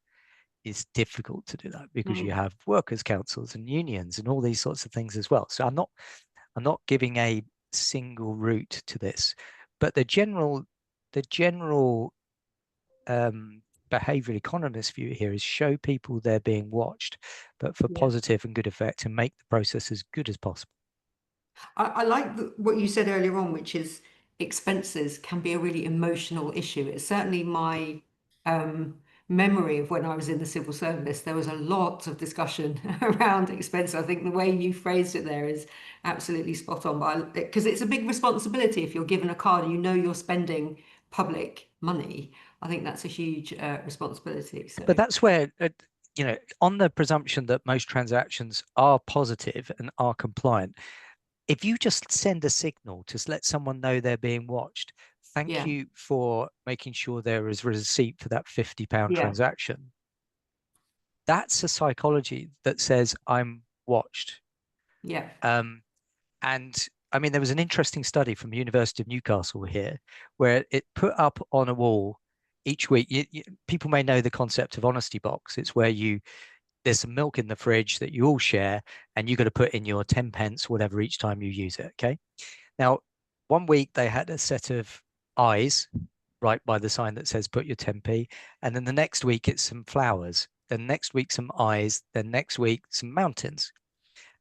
it's difficult to do that because you have workers' councils and unions and all these sorts of things as well. So I'm not giving a single route to this, but the general behavioral economist view here is show people they're being watched, but for positive and good effect, and make the process as good as possible. I like what you said earlier on, which is expenses can be a really emotional issue. It's certainly my memory of when I was in the civil service. There was a lot of discussion around expenses. I think the way you phrased it there is absolutely spot on. Because it's a big responsibility if you're given a card and you know you're spending public money. I think that's a huge responsibility. So. But that's where, on the presumption that most transactions are positive and are compliant, if you just send a signal to let someone know they're being watched, thank you for making sure there is a receipt for that £50 transaction. That's a psychology that says I'm watched. Yeah. And I mean, there was an interesting study from the University of Newcastle here, where it put up on a wall each week. People may know the concept of honesty box. It's where there's some milk in the fridge that you all share, and you got to put in your 10 pence, whatever, each time you use it. Okay. Now, one week they had a set of eyes right by the sign that says put your 10p. And then the next week it's some flowers. Then next week some eyes. Then next week some mountains.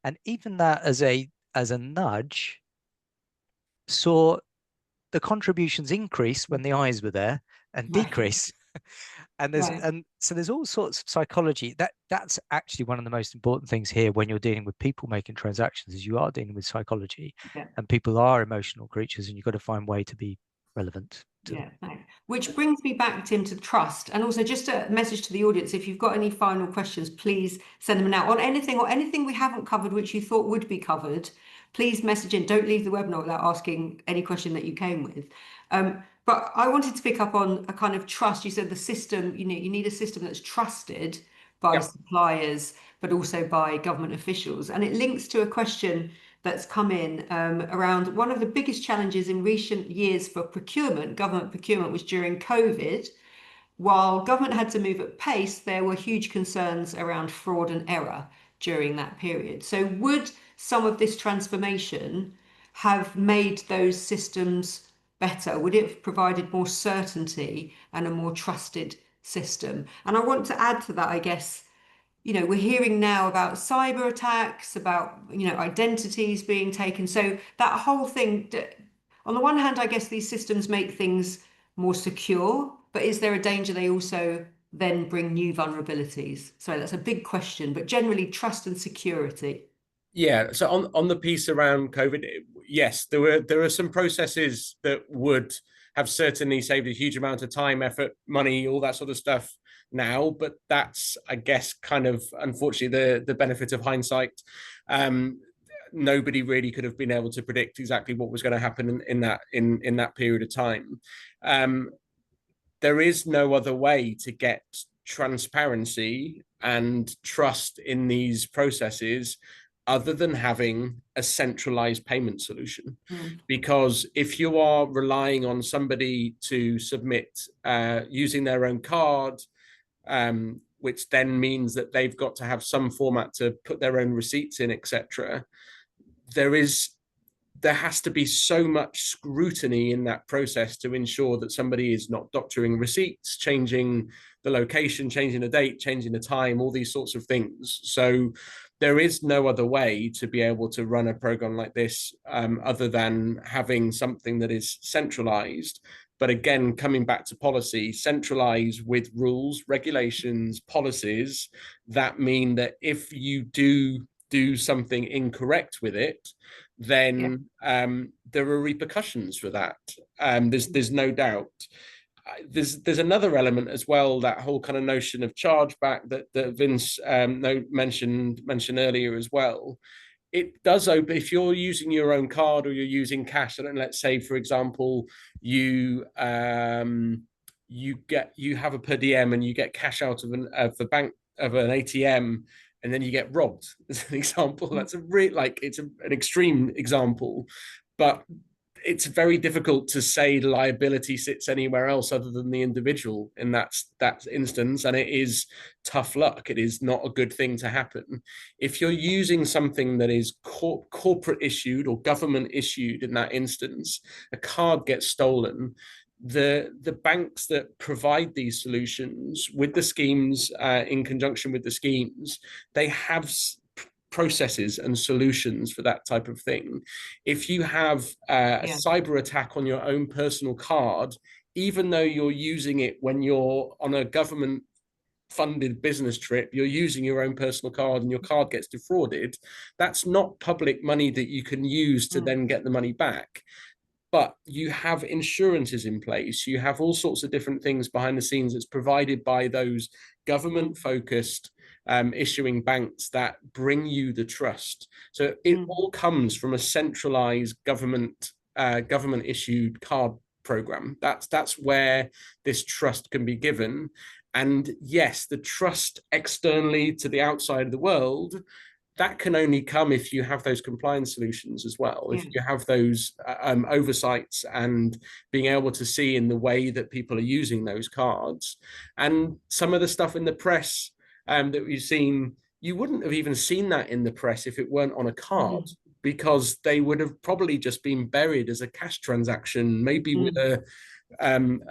And even that as a nudge saw the contributions increase when the eyes were there and decrease. And so there's all sorts of psychology. That's actually one of the most important things here when you're dealing with people making transactions, is you are dealing with psychology, and people are emotional creatures, and you've got to find a way to be relevant to them. Thanks. Which brings me back, Tim, to trust. And also just a message to the audience, if you've got any final questions, please send them now on anything we haven't covered which you thought would be covered. Please message in. Don't leave the webinar without asking any question that you came with. But I wanted to pick up on a kind of trust. You said the system, you need a system that's trusted by suppliers, but also by government officials. And it links to a question that's come in around one of the biggest challenges in recent years for government procurement was during COVID. While government had to move at pace, there were huge concerns around fraud and error during that period. So would some of this transformation have made those systems better? Would it have provided more certainty and a more trusted system. And I want to add to that, I guess, we're hearing now about cyber attacks, about, identities being taken. So that whole thing, on the one hand, I guess these systems make things more secure, but is there a danger they also then bring new vulnerabilities? Sorry, that's a big question, but generally trust and security. Yeah. So on the piece around COVID, yes, there are some processes that would have certainly saved a huge amount of time, effort, money, all that sort of stuff now. But that's, I guess, kind of unfortunately the benefit of hindsight. Nobody really could have been able to predict exactly what was going to happen in that period of time. There is no other way to get transparency and trust in these processes other than having a centralized payment solution. Because if you are relying on somebody to submit using their own card, which then means that they've got to have some format to put their own receipts in, etc., there has to be so much scrutiny in that process to ensure that somebody is not doctoring receipts, changing the location, changing the date, changing the time, all these sorts of things. So there is no other way to be able to run a program like this other than having something that is centralized. But again, coming back to policy, centralized with rules, regulations, policies that mean that if you do something incorrect with it, then there are repercussions for that. There's no doubt. There's another element as well, that whole kind of notion of chargeback that Vince mentioned earlier as well. It does open, if you're using your own card or you're using cash, and let's say, for example, you have a per diem and you get cash out of an ATM, and then you get robbed, as an example. That's an extreme example, but it's very difficult to say liability sits anywhere else other than the individual in that instance, and it is tough luck. It is not a good thing to happen. If you're using something that is corporate issued or government issued, in that instance, a card gets stolen, the banks that provide these solutions with the schemes, in conjunction with the schemes, they have processes and solutions for that type of thing. If you have a cyber attack on your own personal card, even though you're using it when you're on a government funded business trip, you're using your own personal card and your card gets defrauded, that's not public money that you can use to then get the money back. But you have insurances in place, you have all sorts of different things behind the scenes that's provided by those government focused issuing banks that bring you the trust. So it all comes from a centralized government issued card program. That's where this trust can be given. And yes, the trust externally to the outside of the world, that can only come if you have those compliance solutions as well. If you have those oversights and being able to see in the way that people are using those cards. And some of the stuff in the press that we've seen, you wouldn't have even seen that in the press if it weren't on a card, because they would have probably just been buried as a cash transaction, maybe with a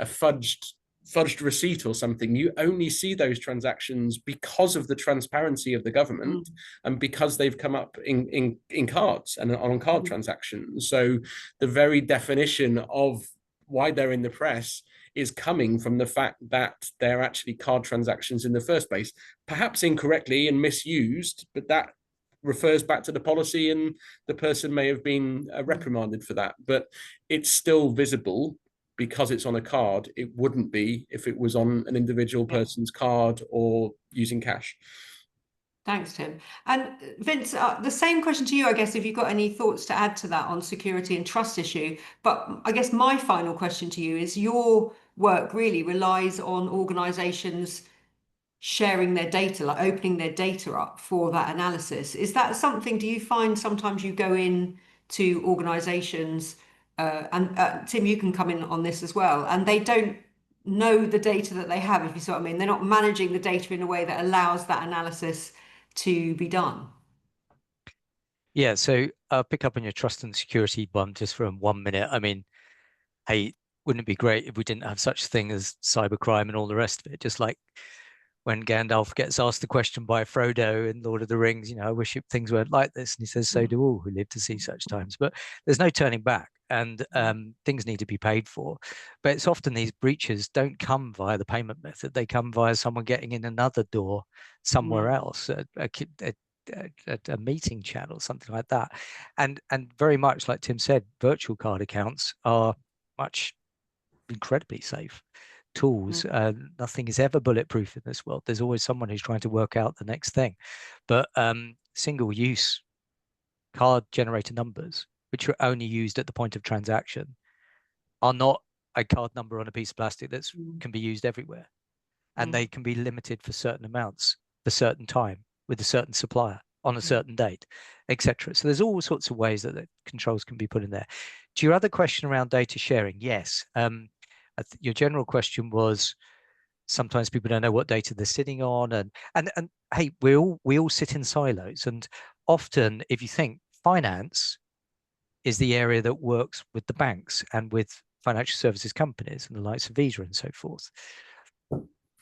fudged receipt or something. You only see those transactions because of the transparency of the government and because they've come up in cards and on card transactions. So the very definition of why they're in the press is coming from the fact that they're actually card transactions in the first place, perhaps incorrectly and misused, but that refers back to the policy, and the person may have been reprimanded for that, but it's still visible because it's on a card. It wouldn't be if it was on an individual person's card or using cash. Thanks, Tim. And Vince, the same question to you, I guess, if you've got any thoughts to add to that on security and trust issue. But I guess my final question to you is, your work really relies on organizations sharing their data, like opening their data up for that analysis. Is that something, do you find sometimes you go in to organizations, and Tim, you can come in on this as well, and they don't know the data that they have, if you see what I mean? They're not managing the data in a way that allows that analysis to be done? So I'll pick up on your trust and security one just for 1 minute. I mean, hey, wouldn't it be great if we didn't have such thing as cybercrime and all the rest of it? Just like when Gandalf gets asked the question by Frodo in Lord of the Rings, I wish things weren't like this. And he says, so do all who live to see such times. But there's no turning back, and things need to be paid for. But it's often these breaches don't come via the payment method. They come via someone getting in another door somewhere else, a meeting chat or something like that. And very much like Tim said, virtual card accounts are incredibly safe tools. Nothing is ever bulletproof in this world. There's always someone who's trying to work out the next thing. But single use card generator numbers, which are only used at the point of transaction, are not a card number on a piece of plastic that can be used everywhere. And they can be limited for certain amounts, for certain time, with a certain supplier, on a certain date, etc. So there's all sorts of ways that the controls can be put in there. To your other question around data sharing, yes. Your general question was sometimes people don't know what data they're sitting on, and hey, we all sit in silos, and often if you think finance is the area that works with the banks and with financial services companies and the likes of Visa and so forth.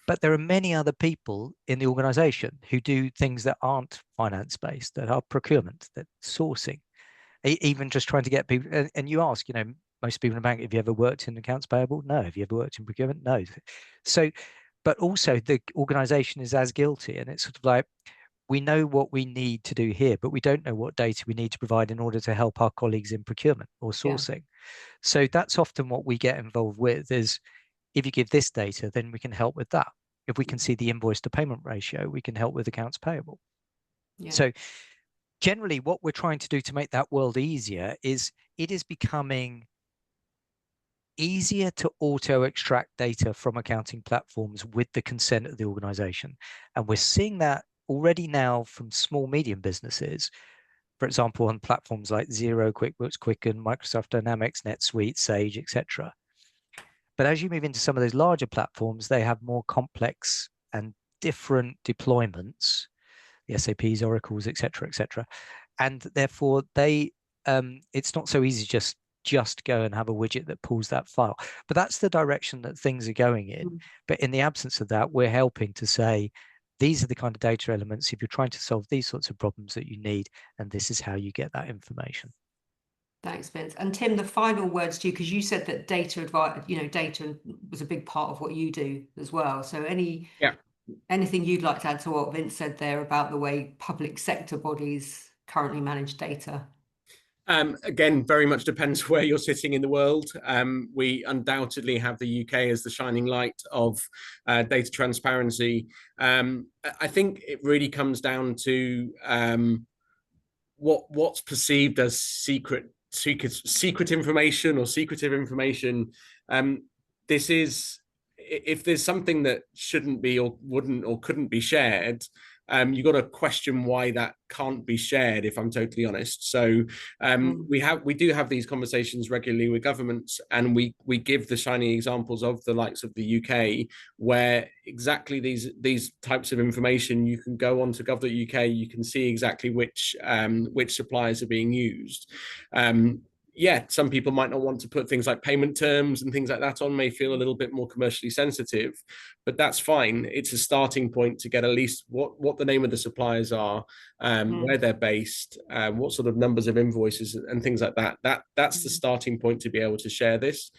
But there are many other people in the organization who do things that aren't finance based, that are procurement, that sourcing, even just trying to get people. And you ask, most people in the bank, have you ever worked in accounts payable? No. Have you ever worked in procurement? No. So, but also the organization is as guilty. And it's sort of like, we know what we need to do here, but we don't know what data we need to provide in order to help our colleagues in procurement or sourcing. Yeah. So that's often what we get involved with is, if you give this data, then we can help with that. If we can see the invoice to payment ratio, we can help with accounts payable. Yeah. So generally what we're trying to do to make that world easier is it is becoming easier to auto extract data from accounting platforms with the consent of the organization. And we're seeing that already now from small, medium businesses, for example, on platforms like Xero, QuickBooks, Quicken, Microsoft Dynamics, NetSuite, Sage, etc. But as you move into some of those larger platforms, they have more complex and different deployments, the SAPs, Oracles, etc., etc. And therefore, it's not so easy just go and have a widget that pulls that file. But that's the direction that things are going in. But in the absence of that, we're helping to say, these are the kind of data elements if you're trying to solve these sorts of problems that you need, and this is how you get that information. Thanks, Vince. And Tim, the final words to you, because you said that data was a big part of what you do as well. So anything you'd like to add to what Vince said there about the way public sector bodies currently manage data? Again, very much depends where you're sitting in the world. We undoubtedly have the UK as the shining light of data transparency. I think it really comes down to what's perceived as secret information or secretive information. This is, if there's something that shouldn't be or wouldn't or couldn't be shared, you've got to question why that can't be shared, if I'm totally honest. So we do have these conversations regularly with governments, and we give the shining examples of the likes of the UK, where exactly these types of information, you can go on to gov.uk, you can see exactly which suppliers are being used. Yeah, some people might not want to put things like payment terms and things like that on, may feel a little bit more commercially sensitive, but that's fine. It's a starting point to get at least what the name of the suppliers are, where they're based, what sort of numbers of invoices and things like that. That's the starting point to be able to share this.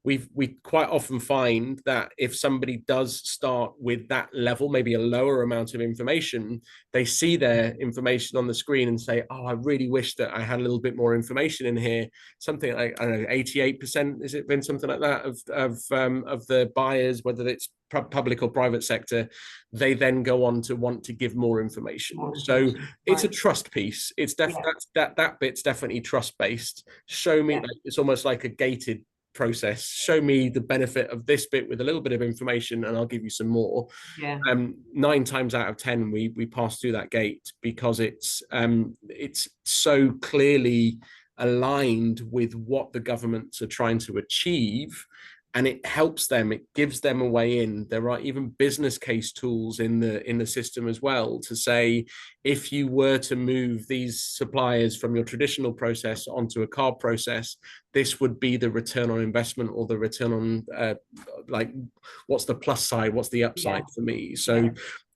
We quite often find that if somebody does start with that level, maybe a lower amount of information, they see their information on the screen and say, oh, I really wish that I had a little bit more information in here. Something like, I don't know, 88%, has it been something like that of the buyers, whether it's public or private sector, they then go on to want to give more information. So it's a trust piece. It's definitely that bit's definitely trust based. Show me, like, it's almost like a gated process. Show me the benefit of this bit with a little bit of information and I'll give you some more. 9 times out of 10 we pass through that gate because it's so clearly aligned with what the governments are trying to achieve, and it helps them, it gives them a way in. There are even business case tools in the system as well to say, if you were to move these suppliers from your traditional process onto a card process, this would be the return on investment, or the return on like, what's the plus side, what's the upside for me. So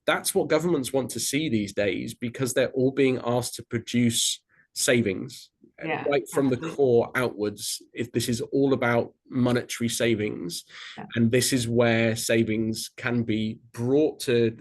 that's what governments want to see these days, because they're all being asked to produce savings. Right from the core outwards. This is all about monetary savings, and this is where savings can be brought to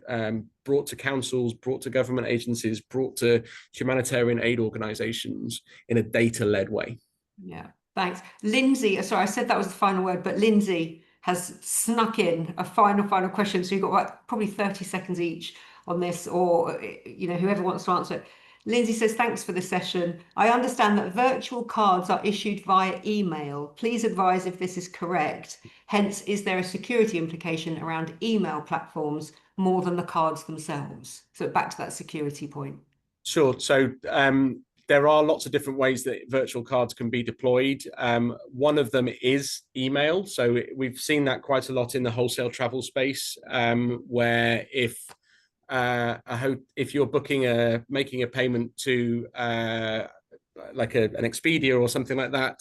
councils, brought to government agencies, brought to humanitarian aid organizations in a data-led way. Yeah, thanks. Lindsay, sorry, I said that was the final word, but Lindsay has snuck in a final question. So you've got probably 30 seconds each on this, or whoever wants to answer it. Lindsay says, thanks for the session. I understand that virtual cards are issued via email. Please advise if this is correct. Hence, is there a security implication around email platforms more than the cards themselves? So back to that security point. Sure. So there are lots of different ways that virtual cards can be deployed. One of them is email. So we've seen that quite a lot in the wholesale travel space, where if you're making a payment to like an Expedia or something like that,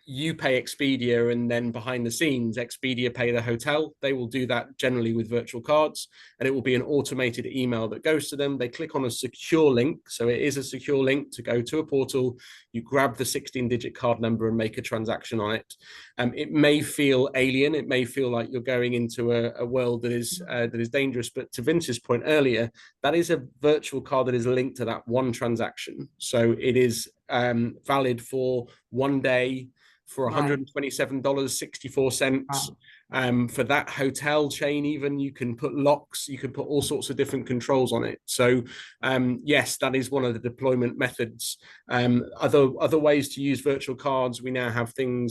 you pay Expedia, and then behind the scenes, Expedia pay the hotel. They will do that generally with virtual cards, and it will be an automated email that goes to them. They click on a secure link. So it is a secure link to go to a portal. You grab the 16-digit card number and make a transaction on it. It may feel alien. It may feel like you're going into a world that is dangerous. But to Vince's point earlier, that is a virtual card that is linked to that one transaction. So it is valid for 1 day, for $127.64. For that hotel chain, even, you can put locks, you can put all sorts of different controls on it. So yes, that is one of the deployment methods. Other ways to use virtual cards, we now have we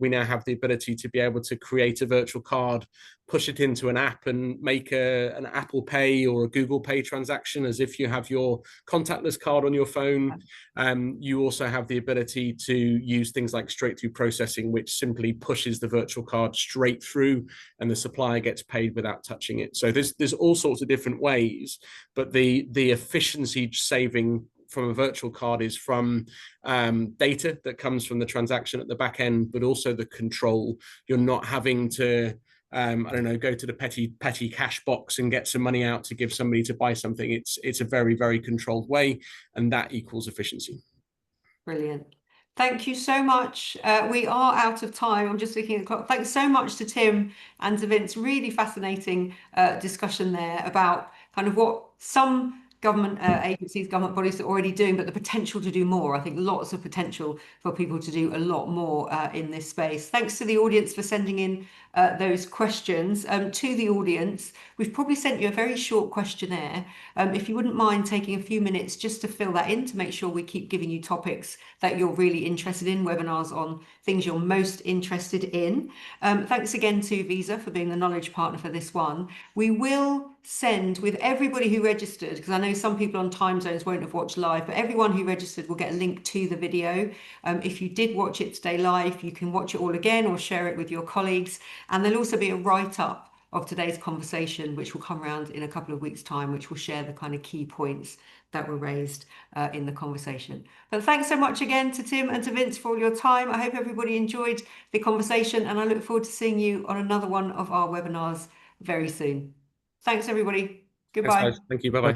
now have the ability to be able to create a virtual card, push it into an app, and make an Apple Pay or a Google Pay transaction as if you have your contactless card on your phone. You also have the ability to use things like straight-through processing, which simply pushes the virtual card straight through, and the supplier gets paid without touching it. So there's all sorts of different ways, but the efficiency saving from a virtual card is from data that comes from the transaction at the back end, but also the control. You're not having to go to the petty cash box and get some money out to give somebody to buy something. It's a very, very controlled way, and that equals efficiency. Brilliant. Thank you so much. We are out of time. I'm just looking at the clock. Thanks so much to Tim and to Vince. Really fascinating discussion there about kind of what some government agencies, government bodies are already doing, but the potential to do more. I think lots of potential for people to do a lot more in this space. Thanks to the audience for sending in those questions. To the audience, we've probably sent you a very short questionnaire. If you wouldn't mind taking a few minutes just to fill that in, to make sure we keep giving you topics that you're really interested in, webinars on things you're most interested in. Thanks again to Visa for being the knowledge partner for this one. We will send, with everybody who registered, because I know some people on time zones won't have watched live, but everyone who registered will get a link to the video. If you did watch it today live, you can watch it all again or share it with your colleagues. And there'll also be a write-up of today's conversation, which will come around in a couple of weeks' time, which will share the kind of key points that were raised in the conversation. But thanks so much again to Tim and to Vince for all your time. I hope everybody enjoyed the conversation, and I look forward to seeing you on another one of our webinars very soon. Thanks, everybody. Goodbye. Thanks, guys. Thank you. Bye-bye.